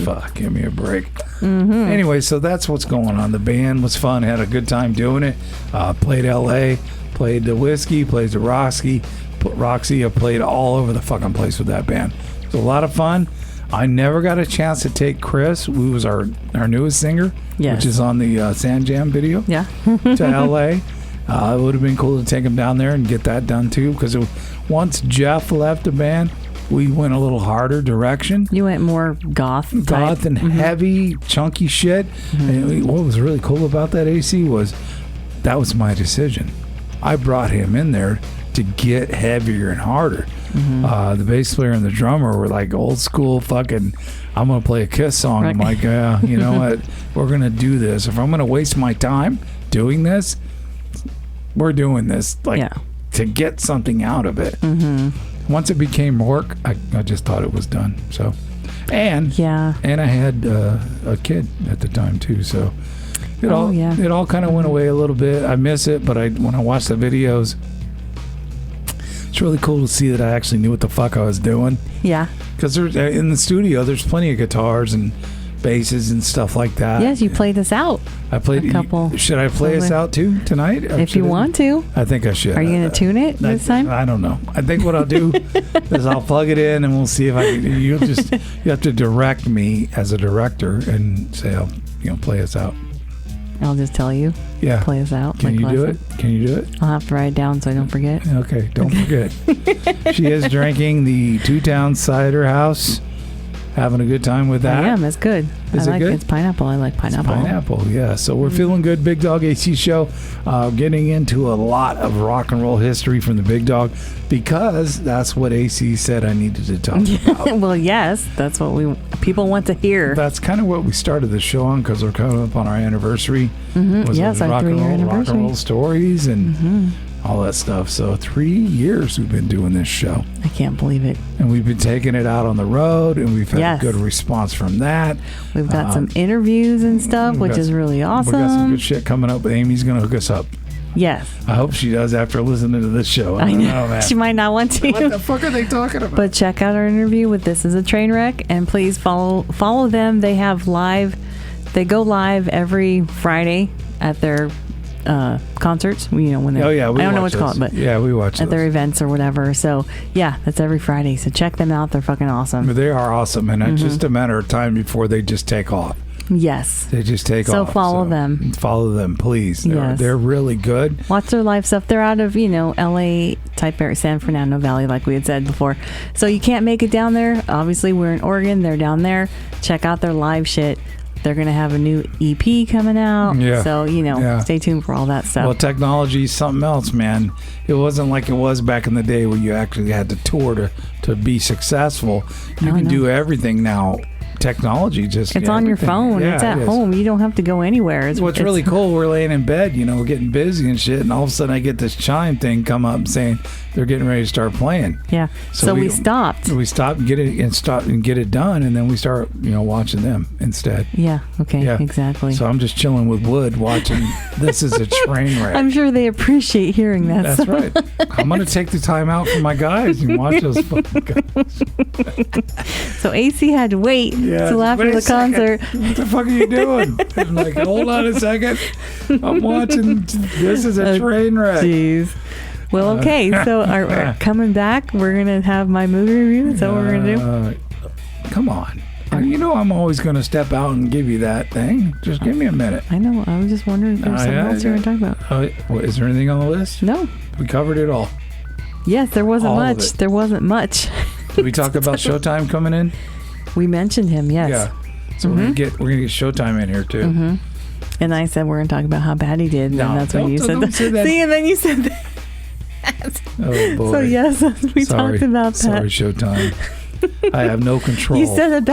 Speaker 1: Fuck, give me a break. Mm-hmm. Anyway, so that's what's going on. The band was fun. Had a good time doing it. Played L.A. Played the Whiskey. Played the Roxy. I played all over the fucking place with that band. It was a lot of fun. I never got a chance to take Chris, who was our newest singer, which is on the Sand Jam video, to L.A. It would have been cool to take him down there and get that done too, because once Jeff left the band, we went a little harder direction.
Speaker 2: You went more goth
Speaker 1: and heavy, chunky shit. Mm-hmm. And what was really cool about that, AC, was that was my decision. I brought him in there to get heavier and harder. Mm-hmm. The bass player and the drummer were like old school fucking, I'm going to play a Kiss song. Right. I'm like, you know what? We're going to do this. If I'm going to waste my time doing this, we're doing this to get something out of it. Mm-hmm. Once it became work, I just thought it was done. So, and I had a kid at the time too. So it all kind of went away a little bit. I miss it, but when I watch the videos, it's really cool to see that I actually knew what the fuck I was doing. Yeah. Because in the studio, there's plenty of guitars and basses and stuff like that.
Speaker 2: Yes, you played us out.
Speaker 1: I played a couple. Should I play us out too tonight?
Speaker 2: If you want to.
Speaker 1: I think I should.
Speaker 2: Are you going to tune it this time?
Speaker 1: I don't know. I think what I'll do is I'll plug it in and we'll see if I can. You have to direct me as a director and say, play us out.
Speaker 2: I'll just tell you.
Speaker 1: Yeah.
Speaker 2: Play us out.
Speaker 1: Can you do it? Can you do it?
Speaker 2: I'll have to write it down so I don't forget.
Speaker 1: Okay, don't forget. She is drinking the Two Town Cider House. Having a good time with that.
Speaker 2: I am. It's good.
Speaker 1: Is it good?
Speaker 2: It's pineapple. I like pineapple.
Speaker 1: It's pineapple, yeah. So we're feeling good. Big Dog AC Show. Getting into a lot of rock and roll history from the Big Dog because that's what AC said I needed to talk about.
Speaker 2: Well, yes. That's what people want to hear.
Speaker 1: That's kind of what we started the show on because we're coming up on our anniversary.
Speaker 2: Mm-hmm. Yes, our 3-year anniversary.
Speaker 1: Rock and roll stories and all that stuff. So 3 years we've been doing this show.
Speaker 2: I can't believe it.
Speaker 1: And we've been taking it out on the road, and we've had a good response from that.
Speaker 2: We've got some interviews and stuff, which is really awesome.
Speaker 1: We've got some good shit coming up. Amy's going to hook us up.
Speaker 2: Yes.
Speaker 1: I hope she does after listening to this show.
Speaker 2: I know, man. She might not want to.
Speaker 1: What the fuck are they talking about?
Speaker 2: But check out our interview with This Is a Train Wreck, and please follow them. They go live every Friday at their concerts. When they, I don't know what it's called, but
Speaker 1: yeah, we watch
Speaker 2: at their events or whatever. So yeah, that's every Friday. So check them out. They're fucking awesome.
Speaker 1: They are awesome, and it's just a matter of time before they just take off.
Speaker 2: Yes.
Speaker 1: They just take off.
Speaker 2: So follow them.
Speaker 1: Follow them, please. They're really good.
Speaker 2: Watch their live stuff. They're out of, LA type area, San Fernando Valley, like we had said before. So you can't make it down there. Obviously, we're in Oregon. They're down there. Check out their live shit. They're going to have a new EP coming out. Yeah. So, stay tuned for all that stuff.
Speaker 1: Well, technology is something else, man. It wasn't like it was back in the day where you actually had to tour to be successful. You can do everything now. Technology it's
Speaker 2: on your phone. It's at home. You don't have to go anywhere. It's
Speaker 1: really cool. We're laying in bed, we're getting busy and shit, and all of a sudden I get this chime thing come up saying they're getting ready to start playing.
Speaker 2: Yeah. So we stopped.
Speaker 1: We stopped and get it done, and then we start watching them instead.
Speaker 2: Yeah. Okay. Yeah. Exactly.
Speaker 1: So I'm just chilling with Wood watching. This is a train wreck.
Speaker 2: I'm sure they appreciate hearing that.
Speaker 1: That's right. I'm gonna take the time out for my guys and watch those fucking guys.
Speaker 2: So AC had to wait. Till after the concert.
Speaker 1: What the fuck are you doing? I'm like, hold on a second. I'm watching. This is a train wreck.
Speaker 2: Jeez. Well, okay. So coming back, we're going to have my movie review. Is that what we're going to
Speaker 1: do? Come on. I'm always going to step out and give you that thing. Just give me a minute.
Speaker 2: I know. I was just wondering if there's something else you were going to talk about.
Speaker 1: Well, is there anything on the list?
Speaker 2: No.
Speaker 1: We covered it all.
Speaker 2: Yes, there wasn't much. There wasn't much.
Speaker 1: Did we talk about Showtime coming in?
Speaker 2: We mentioned him, yes.
Speaker 1: Yeah. So we're gonna get Showtime in here too. Mm-hmm.
Speaker 2: And I said we're gonna talk about how bad he did, and that's when you said that. See, and then you said that.
Speaker 1: Oh boy.
Speaker 2: So yes, we talked about that.
Speaker 1: Sorry, Showtime. I have no control.
Speaker 2: You said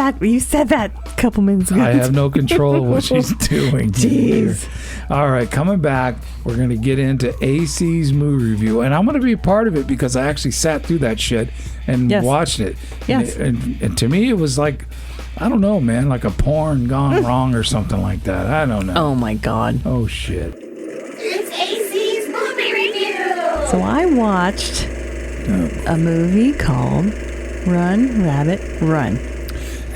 Speaker 2: that a couple minutes ago.
Speaker 1: I have no control of what she's doing.
Speaker 2: Jeez.
Speaker 1: All right, coming back, we're going to get into AC's movie review. And I'm going to be a part of it because I actually sat through that shit and watched it.
Speaker 2: Yes.
Speaker 1: And to me, it was like, I don't know, man, like a porn gone wrong or something like that. I don't know.
Speaker 2: Oh, my God.
Speaker 1: Oh, shit.
Speaker 3: It's AC's movie review.
Speaker 2: So I watched a movie called Run, Rabbit, Run.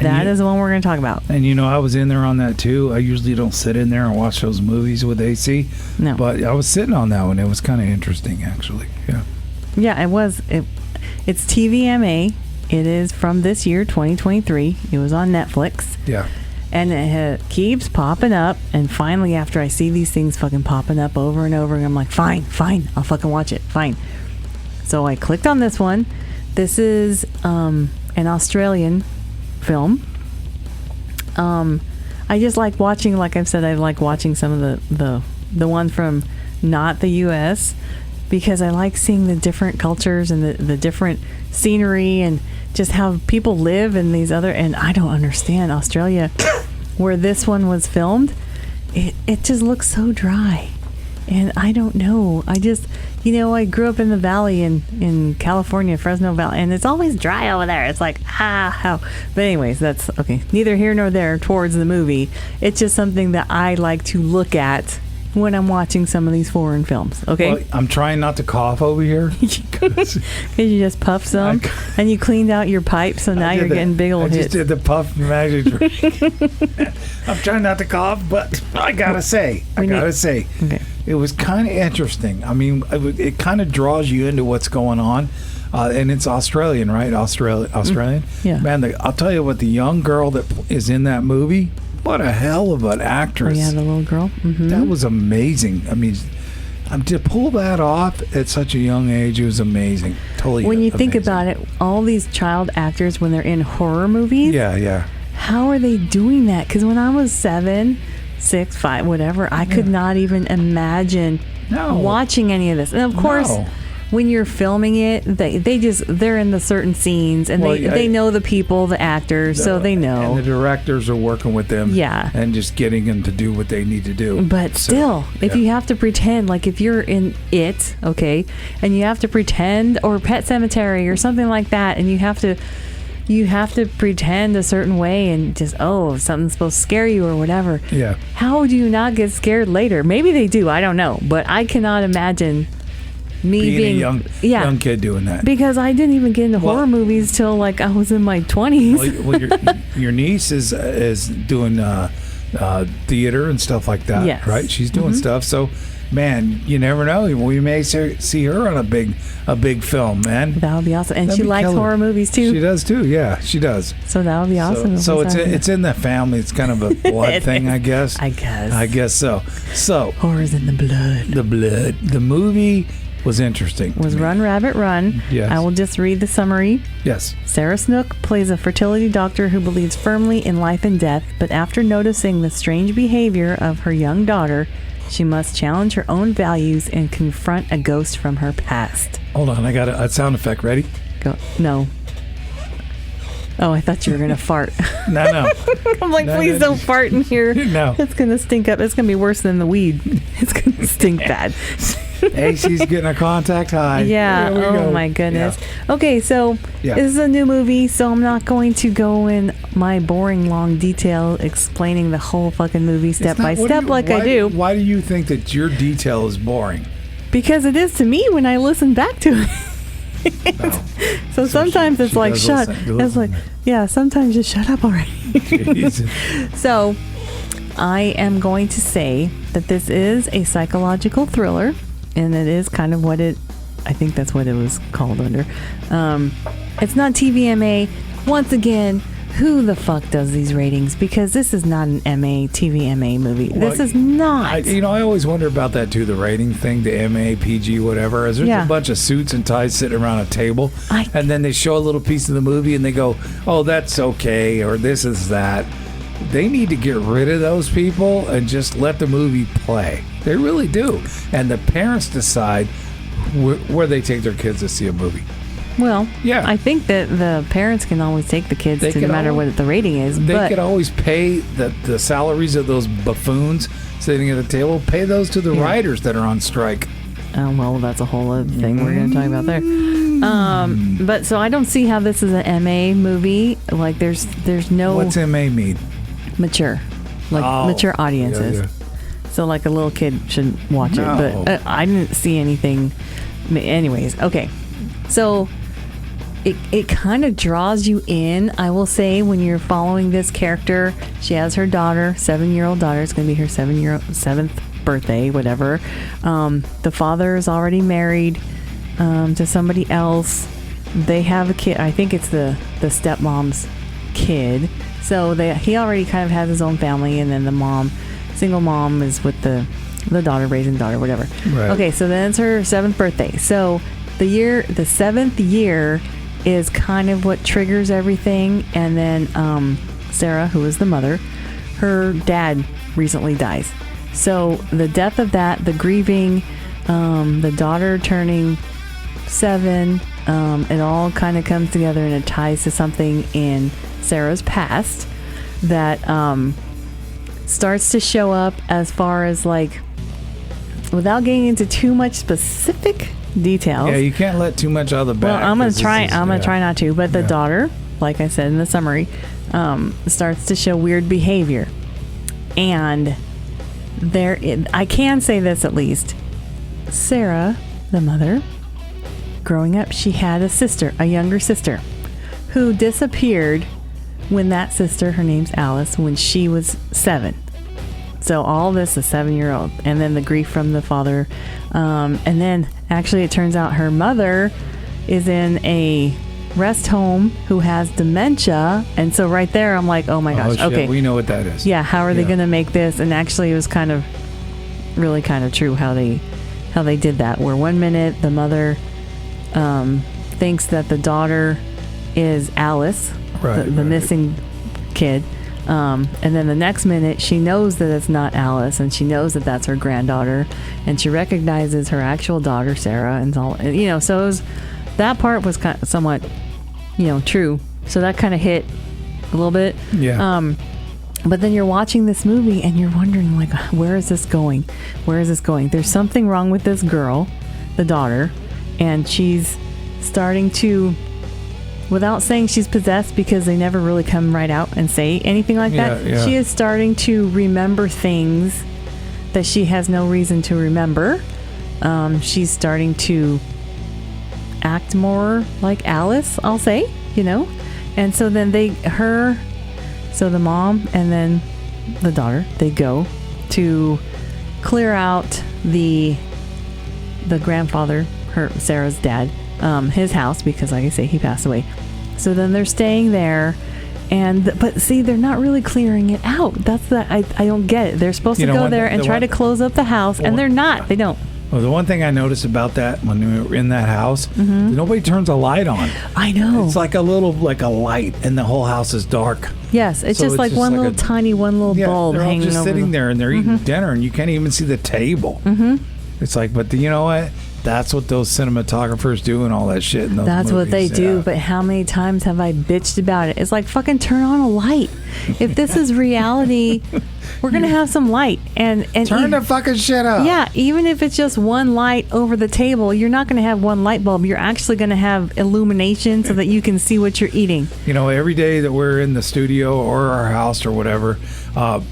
Speaker 2: That is the one we're going to talk about.
Speaker 1: And I was in there on that too. I usually don't sit in there and watch those movies with AC.
Speaker 2: No.
Speaker 1: But I was sitting on that one. It was kind of interesting, actually. Yeah.
Speaker 2: Yeah, it was. It's TVMA. It is from this year, 2023. It was on Netflix.
Speaker 1: Yeah.
Speaker 2: And it keeps popping up. And finally, after I see these things fucking popping up over and over, I'm like, fine. I'll fucking watch it. Fine. So I clicked on this one. This is an Australian film. I just like watching, like I've said, I like watching some of the ones from not the U.S. because I like seeing the different cultures and the different scenery and just how people live in these other, and I don't understand Australia where this one was filmed. It just looks so dry. And I don't know. I just, I grew up in the valley in California, Fresno Valley, and it's always dry over there. It's like, how? But anyways, that's okay. Neither here nor there towards the movie. It's just something that I like to look at when I'm watching some of these foreign films. Okay?
Speaker 1: Well, I'm trying not to cough over here.
Speaker 2: Because you just puffed some, and you cleaned out your pipe, so now you're getting big old hits.
Speaker 1: I just did the puff magic trick. I'm trying not to cough, but I gotta say,
Speaker 2: okay.
Speaker 1: It was kind of interesting. I mean, it kind of draws you into what's going on. And it's Australian, right? Australian?
Speaker 2: Yeah.
Speaker 1: Man, I'll tell you what, the young girl that is in that movie, what a hell of an actress.
Speaker 2: Oh, yeah, the little girl. Mm-hmm.
Speaker 1: That was amazing. I mean, to pull that off at such a young age, it was amazing. Totally
Speaker 2: when you
Speaker 1: amazing.
Speaker 2: think about it, all these child actors, when they're in horror movies.
Speaker 1: Yeah.
Speaker 2: How are they doing that? Because when I was 7, 6, 5, whatever, I could not even imagine watching any of this. And of course, when you're filming it, they're in the certain scenes, and they know the people, the actors, so they know.
Speaker 1: And the directors are working with them,
Speaker 2: yeah,
Speaker 1: and just getting them to do what they need to do.
Speaker 2: But still, if you have to pretend, like if you're in it, okay, and you have to pretend, or Pet Sematary or something like that, and you have to you have to pretend a certain way and just, something's supposed to scare you or whatever.
Speaker 1: Yeah.
Speaker 2: How do you not get scared later? Maybe they do. I don't know. But I cannot imagine me being
Speaker 1: a young kid doing that.
Speaker 2: Because I didn't even get into horror movies till like I was in my 20s.
Speaker 1: Well, your niece is doing theater and stuff like that,
Speaker 2: yes.
Speaker 1: right? She's doing stuff. So, man, you never know. We may see her on a big film, man.
Speaker 2: That would be awesome. And
Speaker 1: That'd
Speaker 2: she likes horror movies too.
Speaker 1: She does too. Yeah, she does.
Speaker 2: So that would be awesome.
Speaker 1: So it's in the family. It's kind of a blood thing, I guess.
Speaker 2: I guess
Speaker 1: so. So
Speaker 2: horror's in the blood.
Speaker 1: The movie was interesting.
Speaker 2: Was Run Rabbit Run.
Speaker 1: Yes.
Speaker 2: I will just read the summary.
Speaker 1: Yes.
Speaker 2: Sarah Snook plays a fertility doctor who believes firmly in life and death, but after noticing the strange behavior of her young daughter, she must challenge her own values and confront a ghost from her past.
Speaker 1: Hold on, I got a sound effect. Ready?
Speaker 2: Go. No. Oh, I thought you were going to fart.
Speaker 1: No.
Speaker 2: I'm like, please don't fart in here.
Speaker 1: No.
Speaker 2: It's going to stink up. It's going to be worse than the weed. It's going to stink bad.
Speaker 1: Hey, she's getting a contact high.
Speaker 2: Yeah. Oh, my goodness. Yeah. Okay, so this is a new movie, so I'm not going to go in my boring long detail explaining the whole fucking movie step by step I do.
Speaker 1: Why do you think that your detail is boring?
Speaker 2: Because it is to me when I listen back to it. So sometimes it's like, it's like, yeah, sometimes just shut up already. So I am going to say that this is a psychological thriller, and it is kind of I think that's what it was called under. It's not TVMA. Once again, who the fuck does these ratings? Because this is not an TVMA movie.
Speaker 1: Well,
Speaker 2: this is not.
Speaker 1: I always wonder about that too, the rating thing, the MA, PG, whatever. There's a bunch of suits and ties sitting around a table, and then they show a little piece of the movie and they go, oh, that's okay, or this is that. They need to get rid of those people and just let the movie play. They really do. And the parents decide where they take their kids to see a movie.
Speaker 2: Well, yeah. I think that the parents can always take the kids no matter what the rating is.
Speaker 1: They could always pay the salaries of those buffoons sitting at the table, pay those to the writers that are on strike.
Speaker 2: Well, that's a whole other thing we're going to talk about there. But so I don't see how this is an MA movie. Like there's no...
Speaker 1: What's MA mean?
Speaker 2: Mature. Like mature audiences. Yeah. So like a little kid shouldn't watch it. But I didn't see anything. Anyways, okay. So... It kind of draws you in, I will say, when you're following this character. She has her daughter, 7-year-old daughter. It's going to be her 7th birthday, whatever. The father is already married to somebody else. They have a kid. I think it's the stepmom's kid. So he already kind of has his own family, and then the single mom is with the daughter, raising the daughter, whatever. Right. Okay, so then it's her 7th birthday. So the 7th year is kind of what triggers everything. And then Sarah, who is the mother, her dad recently dies. So the death of that, the grieving, the daughter turning 7, it all kind of comes together, and it ties to something in Sarah's past that starts to show up as far as like, without getting into too much specific details.
Speaker 1: Yeah, you can't let too much out of the bag.
Speaker 2: Well, I'm gonna try not to. But the daughter, like I said in the summary, starts to show weird behavior, and I can say this at least. Sarah, the mother, growing up, she had a younger sister, who disappeared when that sister, her name's Alice, when she was 7. So all this, a 7-year-old, and then the grief from the father, and then actually it turns out her mother is in a rest home who has dementia, and so right there I'm like, oh my gosh, okay,
Speaker 1: we know what that is.
Speaker 2: Yeah, how are they going to make this? And actually it was really kind of true how they did that, where one minute the mother thinks that the daughter is Alice, the missing kid. And then the next minute she knows that it's not Alice, and she knows that that's her granddaughter, and she recognizes her actual daughter Sarah, and all, so that part was kind of somewhat true, so that kind of hit a little bit. But then you're watching this movie and you're wondering, like, where is this going? There's something wrong with this girl, the daughter, and she's starting to without saying she's possessed, because they never really come right out and say anything like that.
Speaker 1: Yeah.
Speaker 2: She is starting to remember things that she has no reason to remember. She's starting to act more like Alice, I'll say, And so then so the mom and then the daughter, they go to clear out the grandfather, Sarah's dad, his house, because like I say, he passed away. So then they're staying there, but see, they're not really clearing it out. That's I don't get it. They're supposed to go there and try to close up the house, and they're not. They don't.
Speaker 1: Well, the one thing I noticed about that when we were in that house, nobody turns a light on.
Speaker 2: I know.
Speaker 1: It's like a light, and the whole house is dark.
Speaker 2: Yes, it's just like one little bulb
Speaker 1: they're all
Speaker 2: hanging
Speaker 1: just
Speaker 2: over.
Speaker 1: sitting there, and they're eating dinner, and you can't even see the table. It's like, but you know what? That's what those cinematographers do and all that shit in those
Speaker 2: That's
Speaker 1: movies.
Speaker 2: what they do, but how many times have I bitched about it? It's like, fucking turn on a light. If this is reality, we're going to have some light. And
Speaker 1: turn the fucking shit up.
Speaker 2: Yeah, even if it's just one light over the table, you're not going to have one light bulb. You're actually going to have illumination so that you can see what you're eating.
Speaker 1: Every day that we're in the studio or our house or whatever,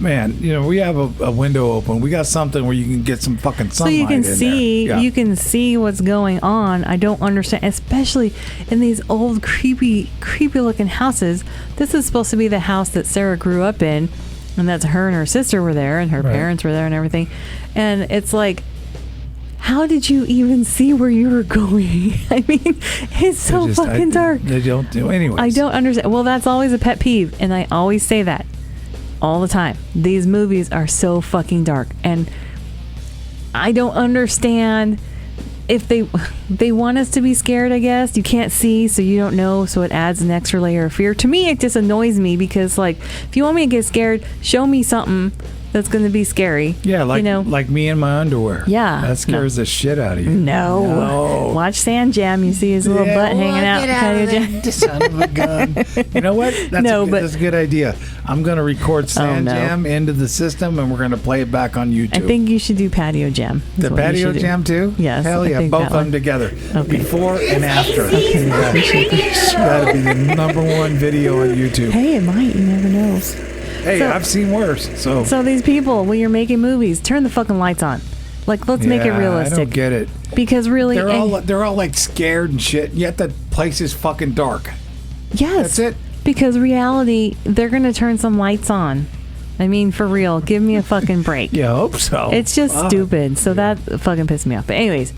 Speaker 1: man, we have a window open. We got something where you can get some fucking sunlight
Speaker 2: so you can
Speaker 1: in
Speaker 2: see
Speaker 1: there. Yeah.
Speaker 2: you can see what's going on. I don't understand, especially in these old creepy looking houses. This is supposed to be the house that Sarah grew up in, and that's her and her sister were there, and her parents were there and everything. And it's like, how did you even see where you were going? I mean, it's so fucking dark.
Speaker 1: They don't do anyways.
Speaker 2: I don't understand. Well, that's always a pet peeve, and I always say that all the time. These movies are so fucking dark, and I don't understand. If they want us to be scared, I guess. You can't see, so you don't know, so it adds an extra layer of fear. To me, it just annoys me, because like, if you want me to get scared, show me something that's going to be scary.
Speaker 1: Yeah, like me in my underwear.
Speaker 2: Yeah.
Speaker 1: That scares the shit out of you.
Speaker 2: No. Watch Sand Jam. You see his little butt hanging out.
Speaker 3: Get out of there.
Speaker 1: Son of a gun. You know what? That's a good idea. I'm going to record Sand Jam into the system, and we're going to play it back on YouTube.
Speaker 2: I think you should do Patio Jam.
Speaker 1: The Patio Jam too?
Speaker 2: Yes.
Speaker 1: Hell yeah, both of them together.
Speaker 2: Okay.
Speaker 1: Before and after.
Speaker 2: Okay.
Speaker 1: That'd be the number one video on YouTube.
Speaker 2: Hey, it might. You never know.
Speaker 1: Hey, I've seen worse. So
Speaker 2: these people, when you're making movies, turn the fucking lights on. Like, let's make it realistic.
Speaker 1: I don't get it.
Speaker 2: Because really,
Speaker 1: they're all like scared and shit. Yet the place is fucking dark.
Speaker 2: Yes,
Speaker 1: that's it.
Speaker 2: Because reality, they're gonna turn some lights on. I mean, for real, give me a fucking break.
Speaker 1: Yeah, I hope so.
Speaker 2: It's just stupid. So that fucking pissed me off. But anyways,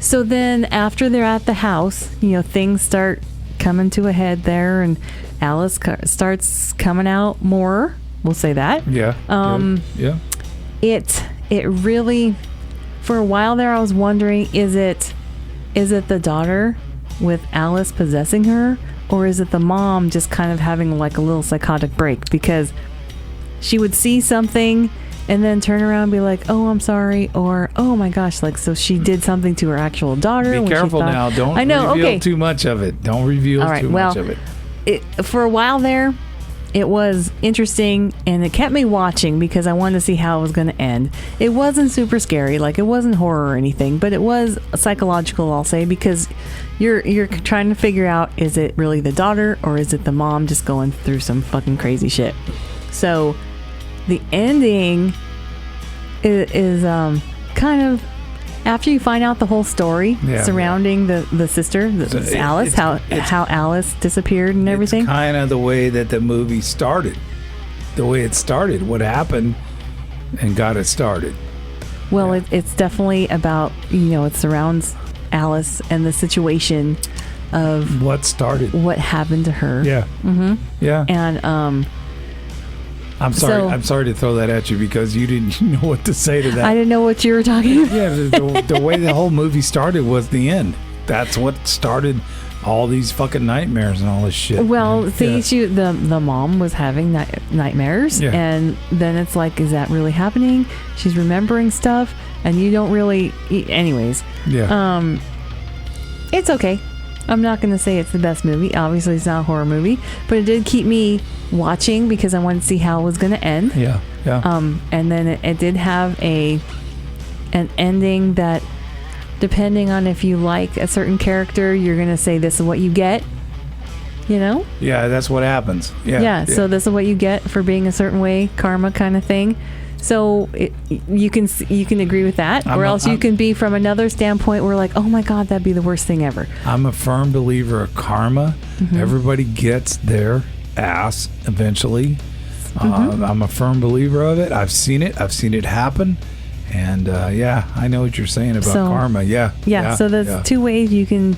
Speaker 2: so then after they're at the house, things start coming to a head there, and Alice starts coming out more. We'll say that.
Speaker 1: Yeah. Yeah.
Speaker 2: It really, for a while there, I was wondering, is it the daughter with Alice possessing her, or is it the mom just kind of having like a little psychotic break? Because she would see something and then turn around and be like, "Oh, I'm sorry," or "Oh my gosh," like, so she did something to her actual daughter.
Speaker 1: Be careful now. Don't reveal too much of it. Don't reveal too much of it.
Speaker 2: For a while there, it was interesting, and it kept me watching because I wanted to see how it was going to end. It wasn't super scary, like it wasn't horror or anything, but it was psychological, I'll say, because you're trying to figure out, is it really the daughter or is it the mom just going through some fucking crazy shit? So the ending is kind of, after you find out the whole story surrounding the sister, Alice, how Alice disappeared and everything.
Speaker 1: It's kind of the way that the movie started. The way it started, what happened and got it started.
Speaker 2: Well, it's definitely about, it surrounds Alice and the situation of
Speaker 1: what
Speaker 2: happened to her.
Speaker 1: Yeah. Mm-hmm. Yeah.
Speaker 2: And
Speaker 1: I'm sorry to throw that at you because you didn't know what to say to that.
Speaker 2: I didn't know what you were talking about.
Speaker 1: Yeah, the way the whole movie started was the end. That's what started all these fucking nightmares and all this shit.
Speaker 2: Well, the mom was having nightmares, and then it's like, is that really happening? She's remembering stuff, and you don't really. Anyways, it's okay. I'm not going to say it's the best movie. Obviously, it's not a horror movie, but it did keep me watching because I wanted to see how it was going to end.
Speaker 1: Yeah.
Speaker 2: And then it did have an ending that, depending on if you like a certain character, you're going to say this is what you get. You know?
Speaker 1: Yeah, that's what happens. Yeah.
Speaker 2: So this is what you get for being a certain way, karma kind of thing. So you can agree with that, or else you can be from another standpoint where like, oh my God, that'd be the worst thing ever.
Speaker 1: I'm a firm believer of karma. Mm-hmm. Everybody gets their ass eventually. Mm-hmm. I'm a firm believer of it. I've seen it happen. And I know what you're saying about karma. Yeah.
Speaker 2: So there's two ways you can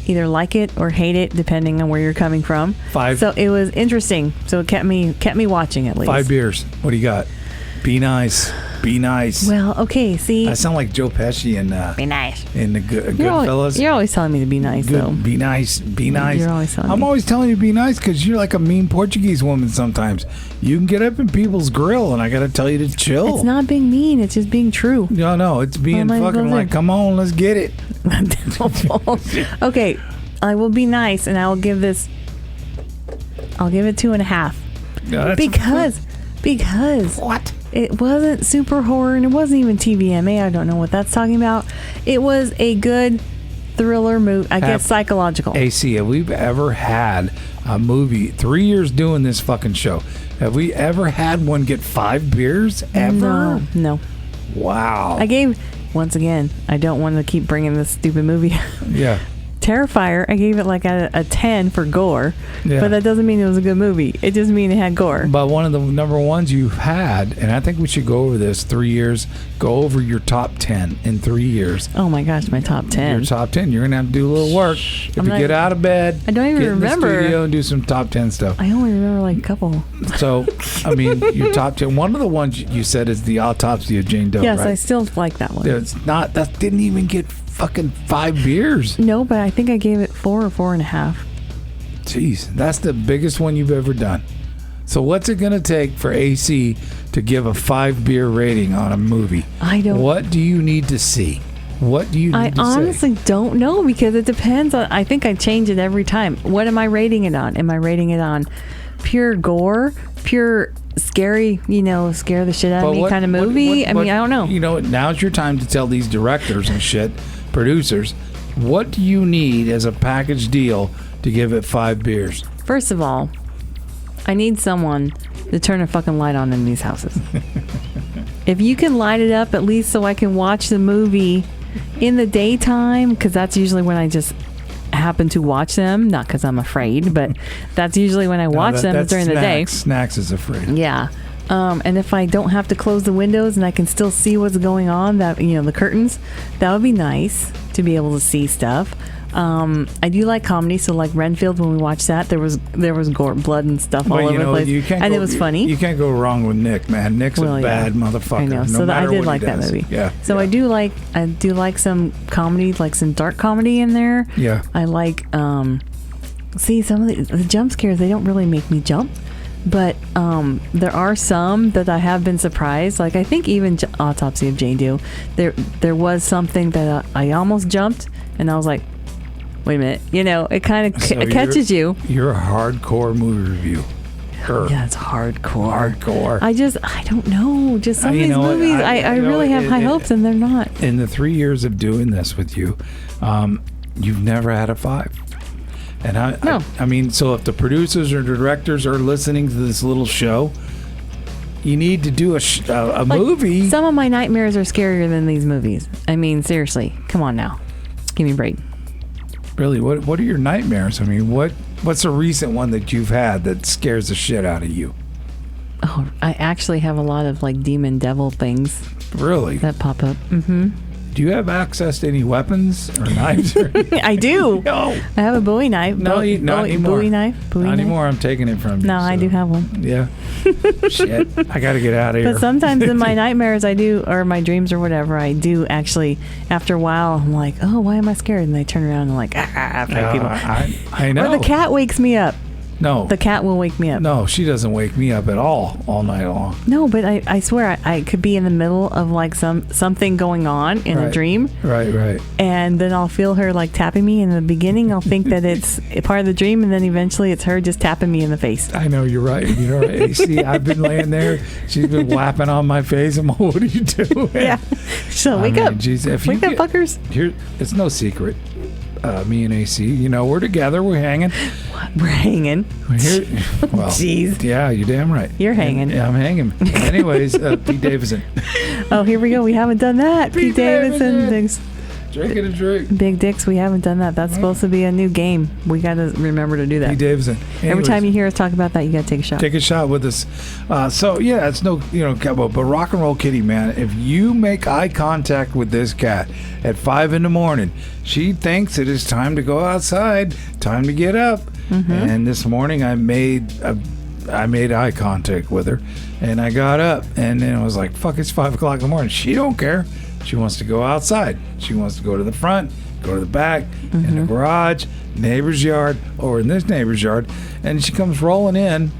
Speaker 2: either like it or hate it, depending on where you're coming from. 5. So it was interesting. So it kept me watching at least.
Speaker 1: 5 beers. What do you got? Be nice. Be nice.
Speaker 2: Well, okay. See,
Speaker 1: I sound like Joe Pesci in
Speaker 2: Be Nice.
Speaker 1: In the Goodfellas.
Speaker 2: You're always telling me to be nice, though.
Speaker 1: Be nice. Be nice.
Speaker 2: You're always telling me.
Speaker 1: I'm always telling you to be nice because you're like a mean Portuguese woman. Sometimes you can get up in people's grill, and I got to tell you to chill.
Speaker 2: It's not being mean. It's just being true.
Speaker 1: No, it's being fucking like, come on, let's get it.
Speaker 2: Okay, I will be nice, and I'll give it 2.5.
Speaker 1: No,
Speaker 2: because
Speaker 1: what?
Speaker 2: It wasn't super horror, and it wasn't even TVMA. I don't know what that's talking about. It was a good thriller movie. I guess psychological.
Speaker 1: AC, have we ever had a movie, 3 years doing this fucking show, have we ever had one get 5 beers ever?
Speaker 2: No.
Speaker 1: Wow.
Speaker 2: I gave, once again, I don't want to keep bringing this stupid movie.
Speaker 1: Yeah.
Speaker 2: Terrifier, I gave it like a 10 for gore, but that doesn't mean it was a good movie. It just means it had gore.
Speaker 1: But one of the number ones you've had, and I think we should go over this, 3 years, go over your top 10 in 3 years.
Speaker 2: Oh my gosh, my top 10.
Speaker 1: Your top 10. You're going to have to do a little work. If you get out of bed,
Speaker 2: I don't even remember.
Speaker 1: In the studio and do some top 10 stuff.
Speaker 2: I only remember like a couple.
Speaker 1: So, I mean, your top 10. One of the ones you said is The Autopsy of Jane Doe,
Speaker 2: yes,
Speaker 1: right?
Speaker 2: I still like that one.
Speaker 1: That didn't even get fucking 5 beers.
Speaker 2: No, but I think I gave it 4 or 4.5.
Speaker 1: Jeez, that's the biggest one you've ever done. So what's it going to take for AC to give a 5 beer rating on a movie? What do you need to see? What do you need to say? I
Speaker 2: honestly don't know, because it depends on, I think I change it every time. What am I rating it on? Am I rating it on pure gore, pure scary, scare the shit out of me kind of movie? I don't know.
Speaker 1: Now's your time to tell these directors and shit, producers, what do you need as a package deal to give it 5 beers?
Speaker 2: First of all, I need someone to turn a fucking light on in these houses. If you can light it up at least so I can watch the movie in the daytime, because that's usually when I just happen to watch them, not because I'm afraid, but that's usually when I watch them during the day.
Speaker 1: Snacks is afraid.
Speaker 2: Yeah. And if I don't have to close the windows and I can still see what's going on, that the curtains, that would be nice to be able to see stuff. I do like comedy, so like Renfield, when we watched that, there was gore, blood and stuff all over the place, and it was funny.
Speaker 1: You can't go wrong with Nick, man. Nick's a bad motherfucker. I know.
Speaker 2: So I did like that movie.
Speaker 1: Yeah.
Speaker 2: So I do like some comedy, like some dark comedy in there.
Speaker 1: Yeah.
Speaker 2: I like see some of the jump scares. They don't really make me jump. But there are some that I have been surprised. Like I think even Autopsy of Jane Doe, there was something that I almost jumped, and I was like, wait a minute. It kind of catches you.
Speaker 1: You're a hardcore movie review.
Speaker 2: Yeah, it's hardcore.
Speaker 1: Hardcore.
Speaker 2: I don't know. Just some of these movies, I really have high hopes, and they're not.
Speaker 1: In the 3 years of doing this with you, you've never had a 5. And I mean, so if the producers or directors are listening to this little show, you need to do a movie.
Speaker 2: Some of my nightmares are scarier than these movies. I mean, seriously, come on now, give me a break.
Speaker 1: Really, what are your nightmares? I mean, what's a recent one that you've had that scares the shit out of you?
Speaker 2: Oh, I actually have a lot of like demon devil things.
Speaker 1: Really?
Speaker 2: That pop up. Mm-hmm.
Speaker 1: Do you have access to any weapons or knives?
Speaker 2: I do.
Speaker 1: No.
Speaker 2: I have a Bowie knife.
Speaker 1: No, not anymore.
Speaker 2: Bowie knife.
Speaker 1: Not anymore. I'm taking it from you.
Speaker 2: No, I do have one.
Speaker 1: Yeah. Shit. I got to get out of here.
Speaker 2: But sometimes in my nightmares, I do, or my dreams or whatever, I do actually, after a while, I'm like, oh, why am I scared? And I turn around and I'm like, fight people.
Speaker 1: I know.
Speaker 2: Or the cat wakes me up.
Speaker 1: No.
Speaker 2: The cat will wake me up.
Speaker 1: No, she doesn't wake me up at all night long.
Speaker 2: No, but I swear I could be in the middle of like something going on in a dream.
Speaker 1: Right.
Speaker 2: And then I'll feel her like tapping me. In the beginning, I'll think that it's a part of the dream, and then eventually it's her just tapping me in the face.
Speaker 1: I know, you're right. See, I've been laying there. She's been whapping on my face. I'm like, what are you doing?
Speaker 2: Yeah. So wake up.
Speaker 1: Geez,
Speaker 2: wake up, fuckers.
Speaker 1: It's no secret. me and AC. You know, we're together. We're hanging.
Speaker 2: We're hanging.
Speaker 1: We're here. Well,
Speaker 2: jeez.
Speaker 1: Yeah, you're damn right.
Speaker 2: You're hanging.
Speaker 1: Yeah, I'm hanging. Anyways, Pete Davidson.
Speaker 2: Oh, here we go. We haven't done that. Pete Davidson.
Speaker 1: Drinking a drink.
Speaker 2: Big Dicks, we haven't done that. That's supposed to be a new game. We got to remember to do that.
Speaker 1: Pete Davidson.
Speaker 2: Every time you hear us talk about that, you got to take a shot.
Speaker 1: Take a shot with us. So, yeah, it's no, but Rock and Roll Kitty, man, if you make eye contact with this cat at 5 a.m, she thinks it is time to go outside, time to get up. Mm-hmm. And this morning I made eye contact with her, and I got up, and then I was like, fuck, it's 5 o'clock in the morning. She don't care. She wants to go outside. She wants to go to the front, go to the back, in the garage, neighbor's yard, or in this neighbor's yard, and she comes rolling in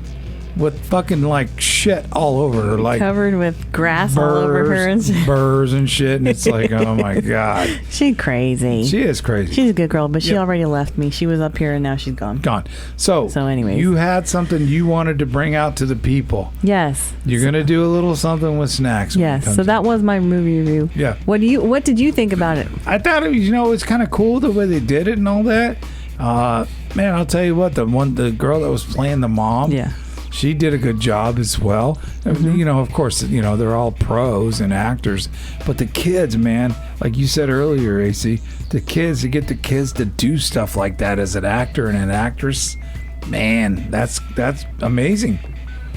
Speaker 1: with fucking like shit all over her, like
Speaker 2: covered with grass all over her and
Speaker 1: burrs and shit, and it's like, oh my god,
Speaker 2: she's crazy.
Speaker 1: She is crazy.
Speaker 2: She's a good girl, but she already left me. She was up here and now she's gone. So anyways,
Speaker 1: you had something you wanted to bring out to the people.
Speaker 2: Yes,
Speaker 1: you're gonna do a little something with snacks.
Speaker 2: Yes, so that was my movie review.
Speaker 1: Yeah.
Speaker 2: What did you think about it?
Speaker 1: I thought it was, it's kind of cool the way they did it and all that. Man, I'll tell you what, the girl that was playing the mom.
Speaker 2: Yeah.
Speaker 1: She did a good job as well. Mm-hmm. Of course, they're all pros and actors. But the kids, man, like you said earlier, AC, to get the kids to do stuff like that as an actor and an actress, man, that's amazing.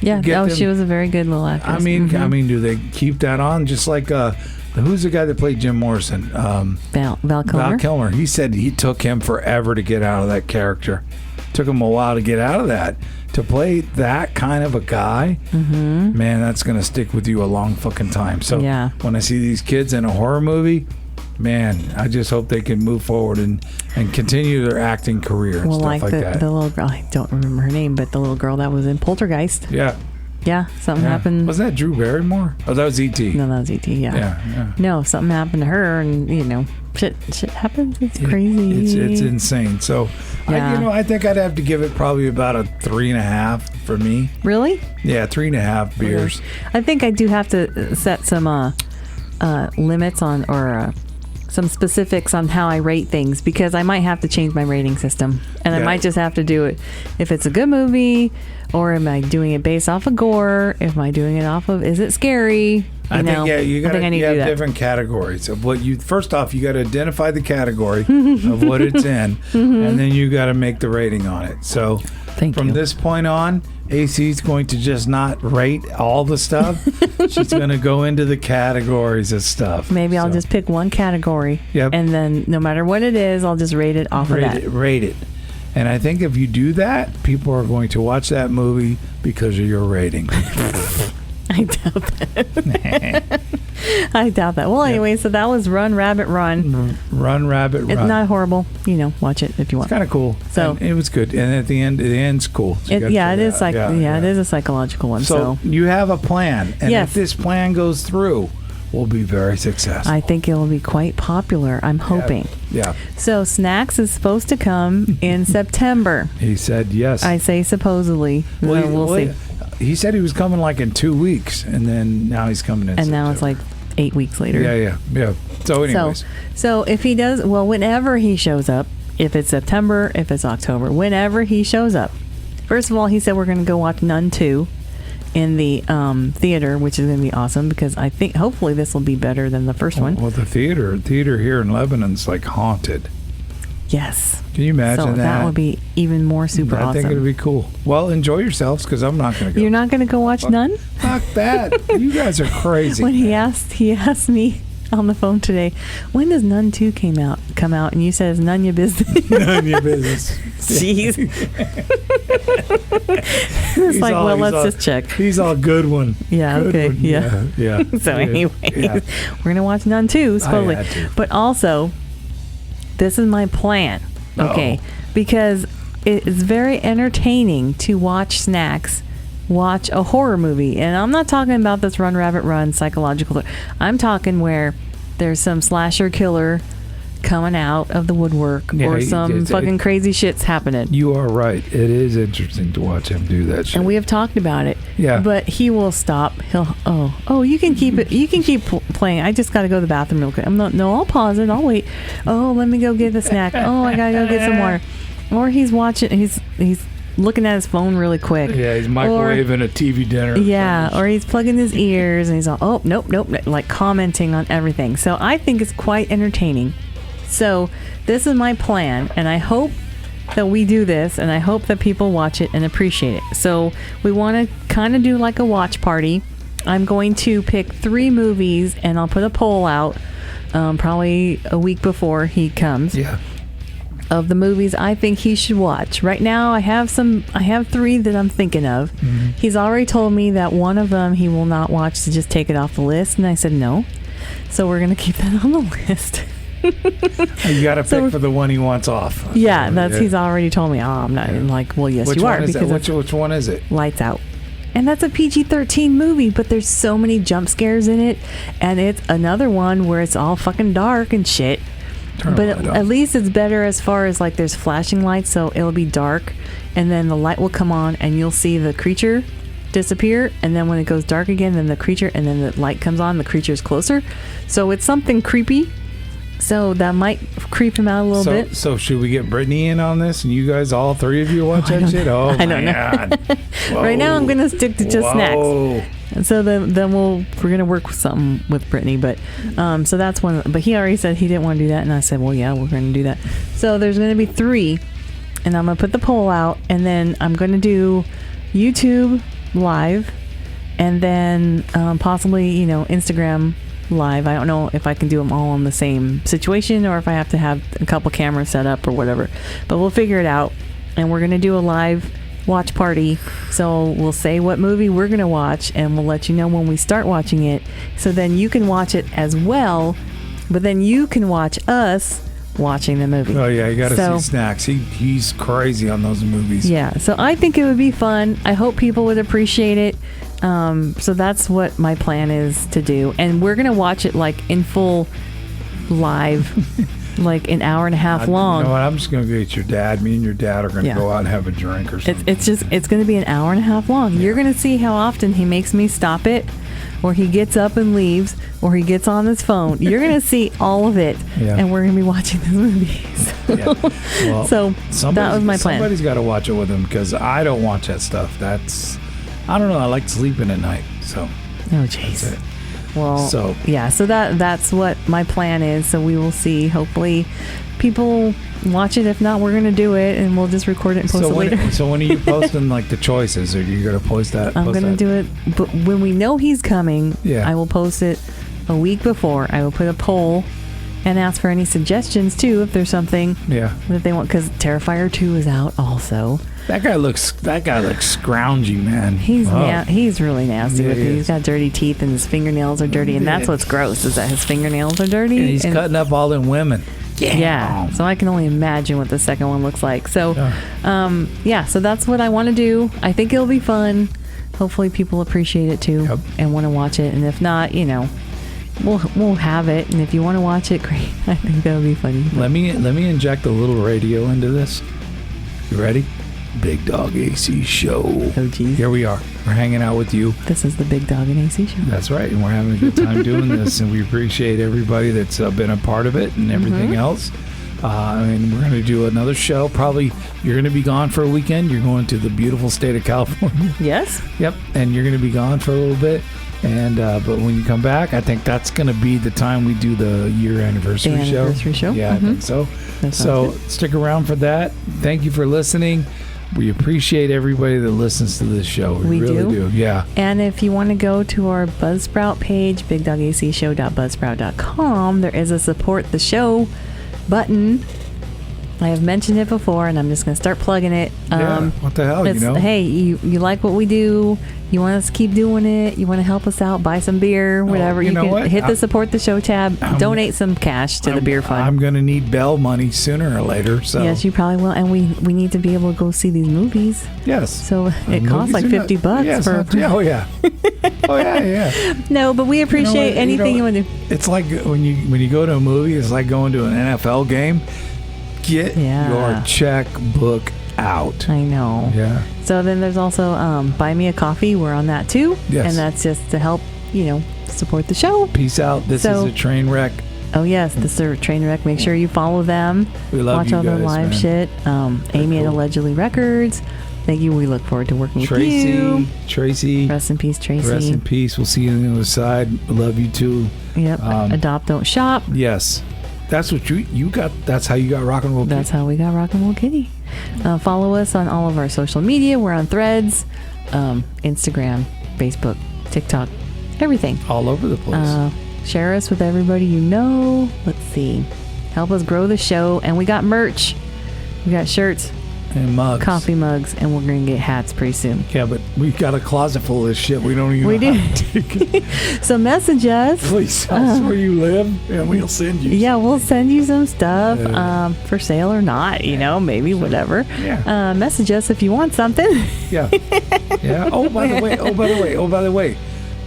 Speaker 2: Yeah, she was a very good little actress.
Speaker 1: I mean, do they keep that on? Just like, who's the guy that played Jim Morrison?
Speaker 2: Val Kilmer.
Speaker 1: Val Kilmer. He said he took him forever to get out of that character. Took him a while to get out of that. To play that kind of a guy, man, that's going to stick with you a long fucking time. So when I see these kids in a horror movie, man, I just hope they can move forward and continue their acting career and stuff like that.
Speaker 2: The little girl, I don't remember her name, but the little girl that was in Poltergeist.
Speaker 1: Yeah.
Speaker 2: Yeah, something happened.
Speaker 1: Wasn't that Drew Barrymore? Oh, that was E.T.
Speaker 2: No, that was E.T., yeah. No, something happened to her, and, shit happens. It's crazy.
Speaker 1: It's insane. So, I think I'd have to give it probably about a 3.5 for me.
Speaker 2: Really?
Speaker 1: Yeah, 3.5 beers.
Speaker 2: Okay. I think I do have to set some limits on, or some specifics on how I rate things, because I might have to change my rating system, and I might just have to do it if it's a good movie, or am I doing it based off of gore? Am I doing it off of, is it scary?
Speaker 1: I think you have different categories of what you. First off, you got to identify the category of what it's in, and then you got to make the rating on it. So from this point on, AC's going to just not rate all the stuff. She's going to go into the categories of stuff.
Speaker 2: Maybe I'll just pick one category, and then no matter what it is, I'll just rate it off of that.
Speaker 1: Rate it. And I think if you do that, people are going to watch that movie because of your rating.
Speaker 2: I doubt that. I doubt that. Well, anyway, so that was Run, Rabbit, Run.
Speaker 1: Run, Rabbit, Run.
Speaker 2: It's not horrible. Watch it if you want.
Speaker 1: It's kind of cool. So and it was good. And at the end's cool. So
Speaker 2: it is it is a psychological one. So
Speaker 1: you have a plan. And if this plan goes through, we'll be very successful.
Speaker 2: I think it will be quite popular. I'm hoping.
Speaker 1: Yeah.
Speaker 2: So Snacks is supposed to come in September.
Speaker 1: He said yes.
Speaker 2: I say supposedly. Well, we'll see.
Speaker 1: He said he was coming like in 2 weeks, and then now he's coming in
Speaker 2: And
Speaker 1: September.
Speaker 2: now it's like 8 weeks later.
Speaker 1: Yeah. So anyways.
Speaker 2: So if he does, whenever he shows up, if it's September, if it's October, whenever he shows up, first of all, he said we're going to go watch Nun 2 in the theater, which is going to be awesome, because I think hopefully this will be better than the first one.
Speaker 1: Well, the theater here in Lebanon's like haunted.
Speaker 2: Yes.
Speaker 1: Can you imagine that?
Speaker 2: So that would be even more super awesome.
Speaker 1: I think it would be cool. Well, enjoy yourselves, because I'm not going to go.
Speaker 2: You're not going to go watch Nun?
Speaker 1: Fuck that. You guys are crazy.
Speaker 2: When he asked me on the phone today, when does Nun 2 come out? And you said, it's none your business.
Speaker 1: None your business.
Speaker 2: Jeez. It's like, let's just check.
Speaker 1: He's all good one.
Speaker 2: Yeah,
Speaker 1: good
Speaker 2: okay.
Speaker 1: One. Yeah.
Speaker 2: So anyway, we're going to watch Nun 2, supposedly. But also, this is my plan, okay? Because it is very entertaining to watch Snacks watch a horror movie. And I'm not talking about this Run, Rabbit, Run psychological. I'm talking where there's some slasher killer coming out of the woodwork or some fucking crazy shit's happening.
Speaker 1: You are right. It is interesting to watch him do that shit.
Speaker 2: And we have talked about it.
Speaker 1: Yeah.
Speaker 2: But he will stop. He'll, you can keep it. You can keep playing. I just got to go to the bathroom real quick. I'll pause it. I'll wait. Oh, let me go get the snack. Oh, I got to go get some water. Or he's watching, he's looking at his phone really quick.
Speaker 1: Yeah, he's microwaving a TV dinner.
Speaker 2: Yeah, or he's plugging his ears and he's all, oh, nope, like commenting on everything. So I think it's quite entertaining. So this is my plan, and I hope that we do this, and I hope that people watch it and appreciate it. So we want to kind of do like a watch party. I'm going to pick 3 movies, and I'll put a poll out probably a week before he comes.
Speaker 1: Yeah.
Speaker 2: Of the movies I think he should watch. Right now I have 3 that I'm thinking of. Mm-hmm. He's already told me that one of them he will not watch, to just take it off the list, and I said no. So we're going to keep that on the list.
Speaker 1: You got to pick for the one he wants off.
Speaker 2: Yeah, he's already told me. Oh, I'm not. I'm like, well, yes, you are.
Speaker 1: Which one is it?
Speaker 2: Lights Out. And that's a PG-13 movie, but there's so many jump scares in it, and it's another one where it's all fucking dark and shit. But at least it's better as far as like there's flashing lights, so it'll be dark, and then the light will come on and you'll see the creature disappear, and then when it goes dark again, then the creature, and then the light comes on, the creature's closer. So it's something creepy. So that might creep him out a little bit.
Speaker 1: So should we get Brittany in on this, and you guys, all 3 of you, watch that shit? Oh,
Speaker 2: I don't know. Right now I'm gonna stick to just snacks. And so then we're gonna work with something with Brittany, but so that's one. But he already said he didn't want to do that, and I said, well, yeah, we're gonna do that. So there's gonna be 3, and I'm gonna put the poll out, and then I'm gonna do YouTube live, and then possibly Instagram live. I don't know if I can do them all in the same situation, or if I have to have a couple cameras set up or whatever, but we'll figure it out. And we're gonna do a live watch party, so we'll say what movie we're gonna watch, and we'll let you know when we start watching it, so then you can watch it as well, but then you can watch us watching the movie.
Speaker 1: Oh yeah, you gotta see Snacks. He's crazy on those movies.
Speaker 2: Yeah, so I think it would be fun. I hope people would appreciate it. So that's what my plan is to do, and we're gonna watch it like in full live, like an hour and a half long.
Speaker 1: You know what? I'm just gonna get your dad. Me and your dad are gonna go out and have a drink or something.
Speaker 2: It's gonna be an hour and a half long. Yeah. You're gonna see how often he makes me stop it, or he gets up and leaves, or he gets on his phone. You're gonna see all of it, and we're gonna be watching this movie. Well, so that was my plan.
Speaker 1: Somebody's got to watch it with him, because I don't watch that stuff. I don't know. I like sleeping at night. So.
Speaker 2: Oh, jeez. Well, so that's what my plan is. So we will see. Hopefully people watch it. If not, we're going to do it, and we'll just record it and post it later.
Speaker 1: So when are you posting like the choices? Or are you going to post that?
Speaker 2: I'm going to do it. But when we know he's coming, I will post it a week before. I will put a poll and ask for any suggestions too, if there's something that they want. Because Terrifier 2 is out also.
Speaker 1: That guy looks scroungy, man.
Speaker 2: He's really nasty. He's got dirty teeth, and his fingernails are dirty, and that's what's gross, is that his fingernails are dirty.
Speaker 1: And he's cutting up all them women.
Speaker 2: Yeah. So I can only imagine what the second one looks like. So, so that's what I want to do. I think it'll be fun. Hopefully people appreciate it too and want to watch it. And if not, we'll have it. And if you want to watch it, great. I think that'll be funny.
Speaker 1: Let me inject a little radio into this. You ready? Bigdog AC Show.
Speaker 2: Oh, geez.
Speaker 1: Here we are. We're hanging out with you.
Speaker 2: This is the Bigdog and AC Show.
Speaker 1: That's right. And we're having a good time doing this. And we appreciate everybody that's been a part of it and everything else. And we're going to do another show. Probably you're going to be gone for a weekend. You're going to the beautiful state of California.
Speaker 2: Yes.
Speaker 1: Yep. And you're going to be gone for a little bit. And but when you come back, I think that's going to be the time we do the year anniversary show. Yeah, I think so. So stick around for that. Thank you for listening. We appreciate everybody that listens to this show. We really do. Yeah.
Speaker 2: And if you want to go to our Buzzsprout page, bigdogacshow.buzzsprout.com, there is a support the show button. I have mentioned it before, and I'm just going to start plugging it.
Speaker 1: What the hell,
Speaker 2: Hey, you like what we do. You want us to keep doing it. You want to help us out, buy some beer, whatever.
Speaker 1: You know
Speaker 2: can
Speaker 1: what?
Speaker 2: hit the support the show tab. Donate some cash to the beer fund.
Speaker 1: I'm going to need Bell money sooner or later. So
Speaker 2: yes, you probably will. And we need to be able to go see these movies.
Speaker 1: Yes.
Speaker 2: So it costs like $50
Speaker 1: yes,
Speaker 2: for.
Speaker 1: Oh yeah. Oh yeah.
Speaker 2: No, but we appreciate anything you want to do.
Speaker 1: It's like when you go to a movie, it's like going to an NFL game. Get your checkbook out.
Speaker 2: I know.
Speaker 1: Yeah.
Speaker 2: So then there's also Buy Me a Coffee. We're on that too.
Speaker 1: Yes.
Speaker 2: And that's just to help, support the show.
Speaker 1: Peace out. This is a train wreck.
Speaker 2: Oh, yes. This is a train wreck. Make sure you follow them.
Speaker 1: We love
Speaker 2: Watch
Speaker 1: you
Speaker 2: all
Speaker 1: guys,
Speaker 2: their live
Speaker 1: man.
Speaker 2: shit. Amy at Allegedly Records. Thank you. We look forward to working with you.
Speaker 1: Tracy.
Speaker 2: Rest in peace, Tracy.
Speaker 1: Rest in peace. We'll see you on the other side. Love you too.
Speaker 2: Yep. Adopt, don't shop.
Speaker 1: Yes. That's what you got. That's how you got Rock and Roll Kitty.
Speaker 2: That's how we got Rock and Roll Kitty. Follow us on all of our social media. We're on Threads, Instagram, Facebook, TikTok, everything.
Speaker 1: All over the place.
Speaker 2: Share us with everybody you know. Let's see. Help us grow the show. And we got merch. We got shirts.
Speaker 1: And mugs.
Speaker 2: Coffee mugs. And we're going to get hats pretty soon.
Speaker 1: Yeah, but we've got a closet full of this shit. We don't even
Speaker 2: We
Speaker 1: know
Speaker 2: do.
Speaker 1: how to take it.
Speaker 2: So message us.
Speaker 1: Please tell us where you live, and we'll send you.
Speaker 2: Yeah, we'll send you some stuff for sale or not, maybe, whatever.
Speaker 1: Yeah.
Speaker 2: Message us if you want something.
Speaker 1: Yeah. Yeah. Oh, by the way.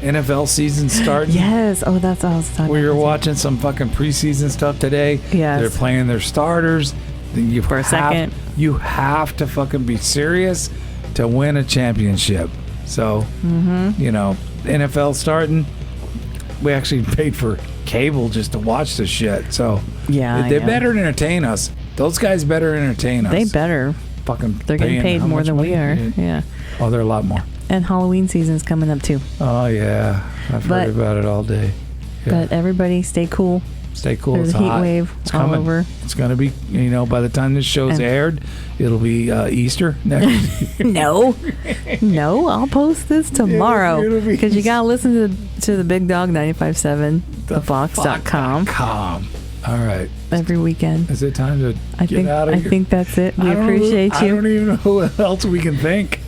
Speaker 1: NFL season starting.
Speaker 2: Yes. Oh, that's what I was talking about.
Speaker 1: We were watching some fucking preseason stuff today.
Speaker 2: Yes.
Speaker 1: They're playing their starters. Then
Speaker 2: For a second.
Speaker 1: You have to fucking be serious to win a championship. So, NFL starting. We actually paid for cable just to watch this shit. So,
Speaker 2: yeah,
Speaker 1: they better entertain us. Those guys better entertain us.
Speaker 2: They better.
Speaker 1: Fucking
Speaker 2: They're getting paid more than we are. Yeah.
Speaker 1: Oh, they're a lot more.
Speaker 2: And Halloween season's coming up too.
Speaker 1: Oh, yeah. I've heard about it all day. Yeah.
Speaker 2: But everybody stay cool.
Speaker 1: Stay cool.
Speaker 2: There's
Speaker 1: it's
Speaker 2: a heat
Speaker 1: hot.
Speaker 2: wave
Speaker 1: It's
Speaker 2: all
Speaker 1: coming.
Speaker 2: over.
Speaker 1: It's going to be, by the time this show's aired, it'll be Easter next year.
Speaker 2: No, I'll post this tomorrow
Speaker 1: It'll be
Speaker 2: because you got to listen to the Bigdog 95.7, thefox.com.
Speaker 1: All right.
Speaker 2: Every weekend.
Speaker 1: Is it time to get out of here?
Speaker 2: I think that's it. We appreciate you.
Speaker 1: I don't even know who else we can thank.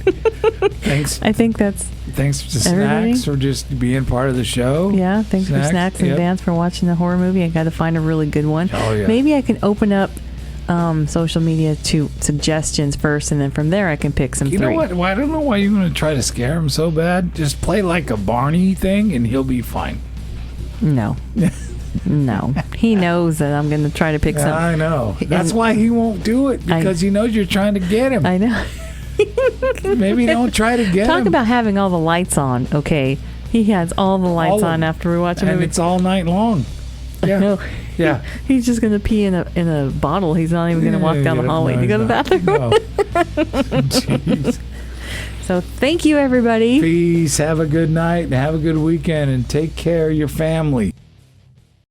Speaker 1: Thanks.
Speaker 2: I think that's
Speaker 1: Thanks to
Speaker 2: everybody.
Speaker 1: Snacks for just being part of the show.
Speaker 2: Yeah, thanks for Snacks and Vance for watching the horror movie. I got to find a really good one.
Speaker 1: Oh, yeah.
Speaker 2: Maybe I can open up social media to suggestions first, and then from there I can pick some
Speaker 1: You
Speaker 2: three.
Speaker 1: know what? Well, I don't know why you're going to try to scare him so bad. Just play like a Barney thing, and he'll be fine.
Speaker 2: No. No. He knows that I'm going to try to pick some.
Speaker 1: I know. That's why he won't do it, because he knows you're trying to get him.
Speaker 2: I know.
Speaker 1: Maybe don't try to get him.
Speaker 2: Talk about having all the lights on, okay? He has all the lights on after we watch a
Speaker 1: and
Speaker 2: movie.
Speaker 1: it's all night long. Yeah.
Speaker 2: No.
Speaker 1: Yeah.
Speaker 2: He's just going to pee in a bottle. He's not even going to walk down the hallway to go to the bathroom.
Speaker 1: No. Jeez.
Speaker 2: So thank you, everybody.
Speaker 1: Peace. Have a good night and have a good weekend, and take care of your family.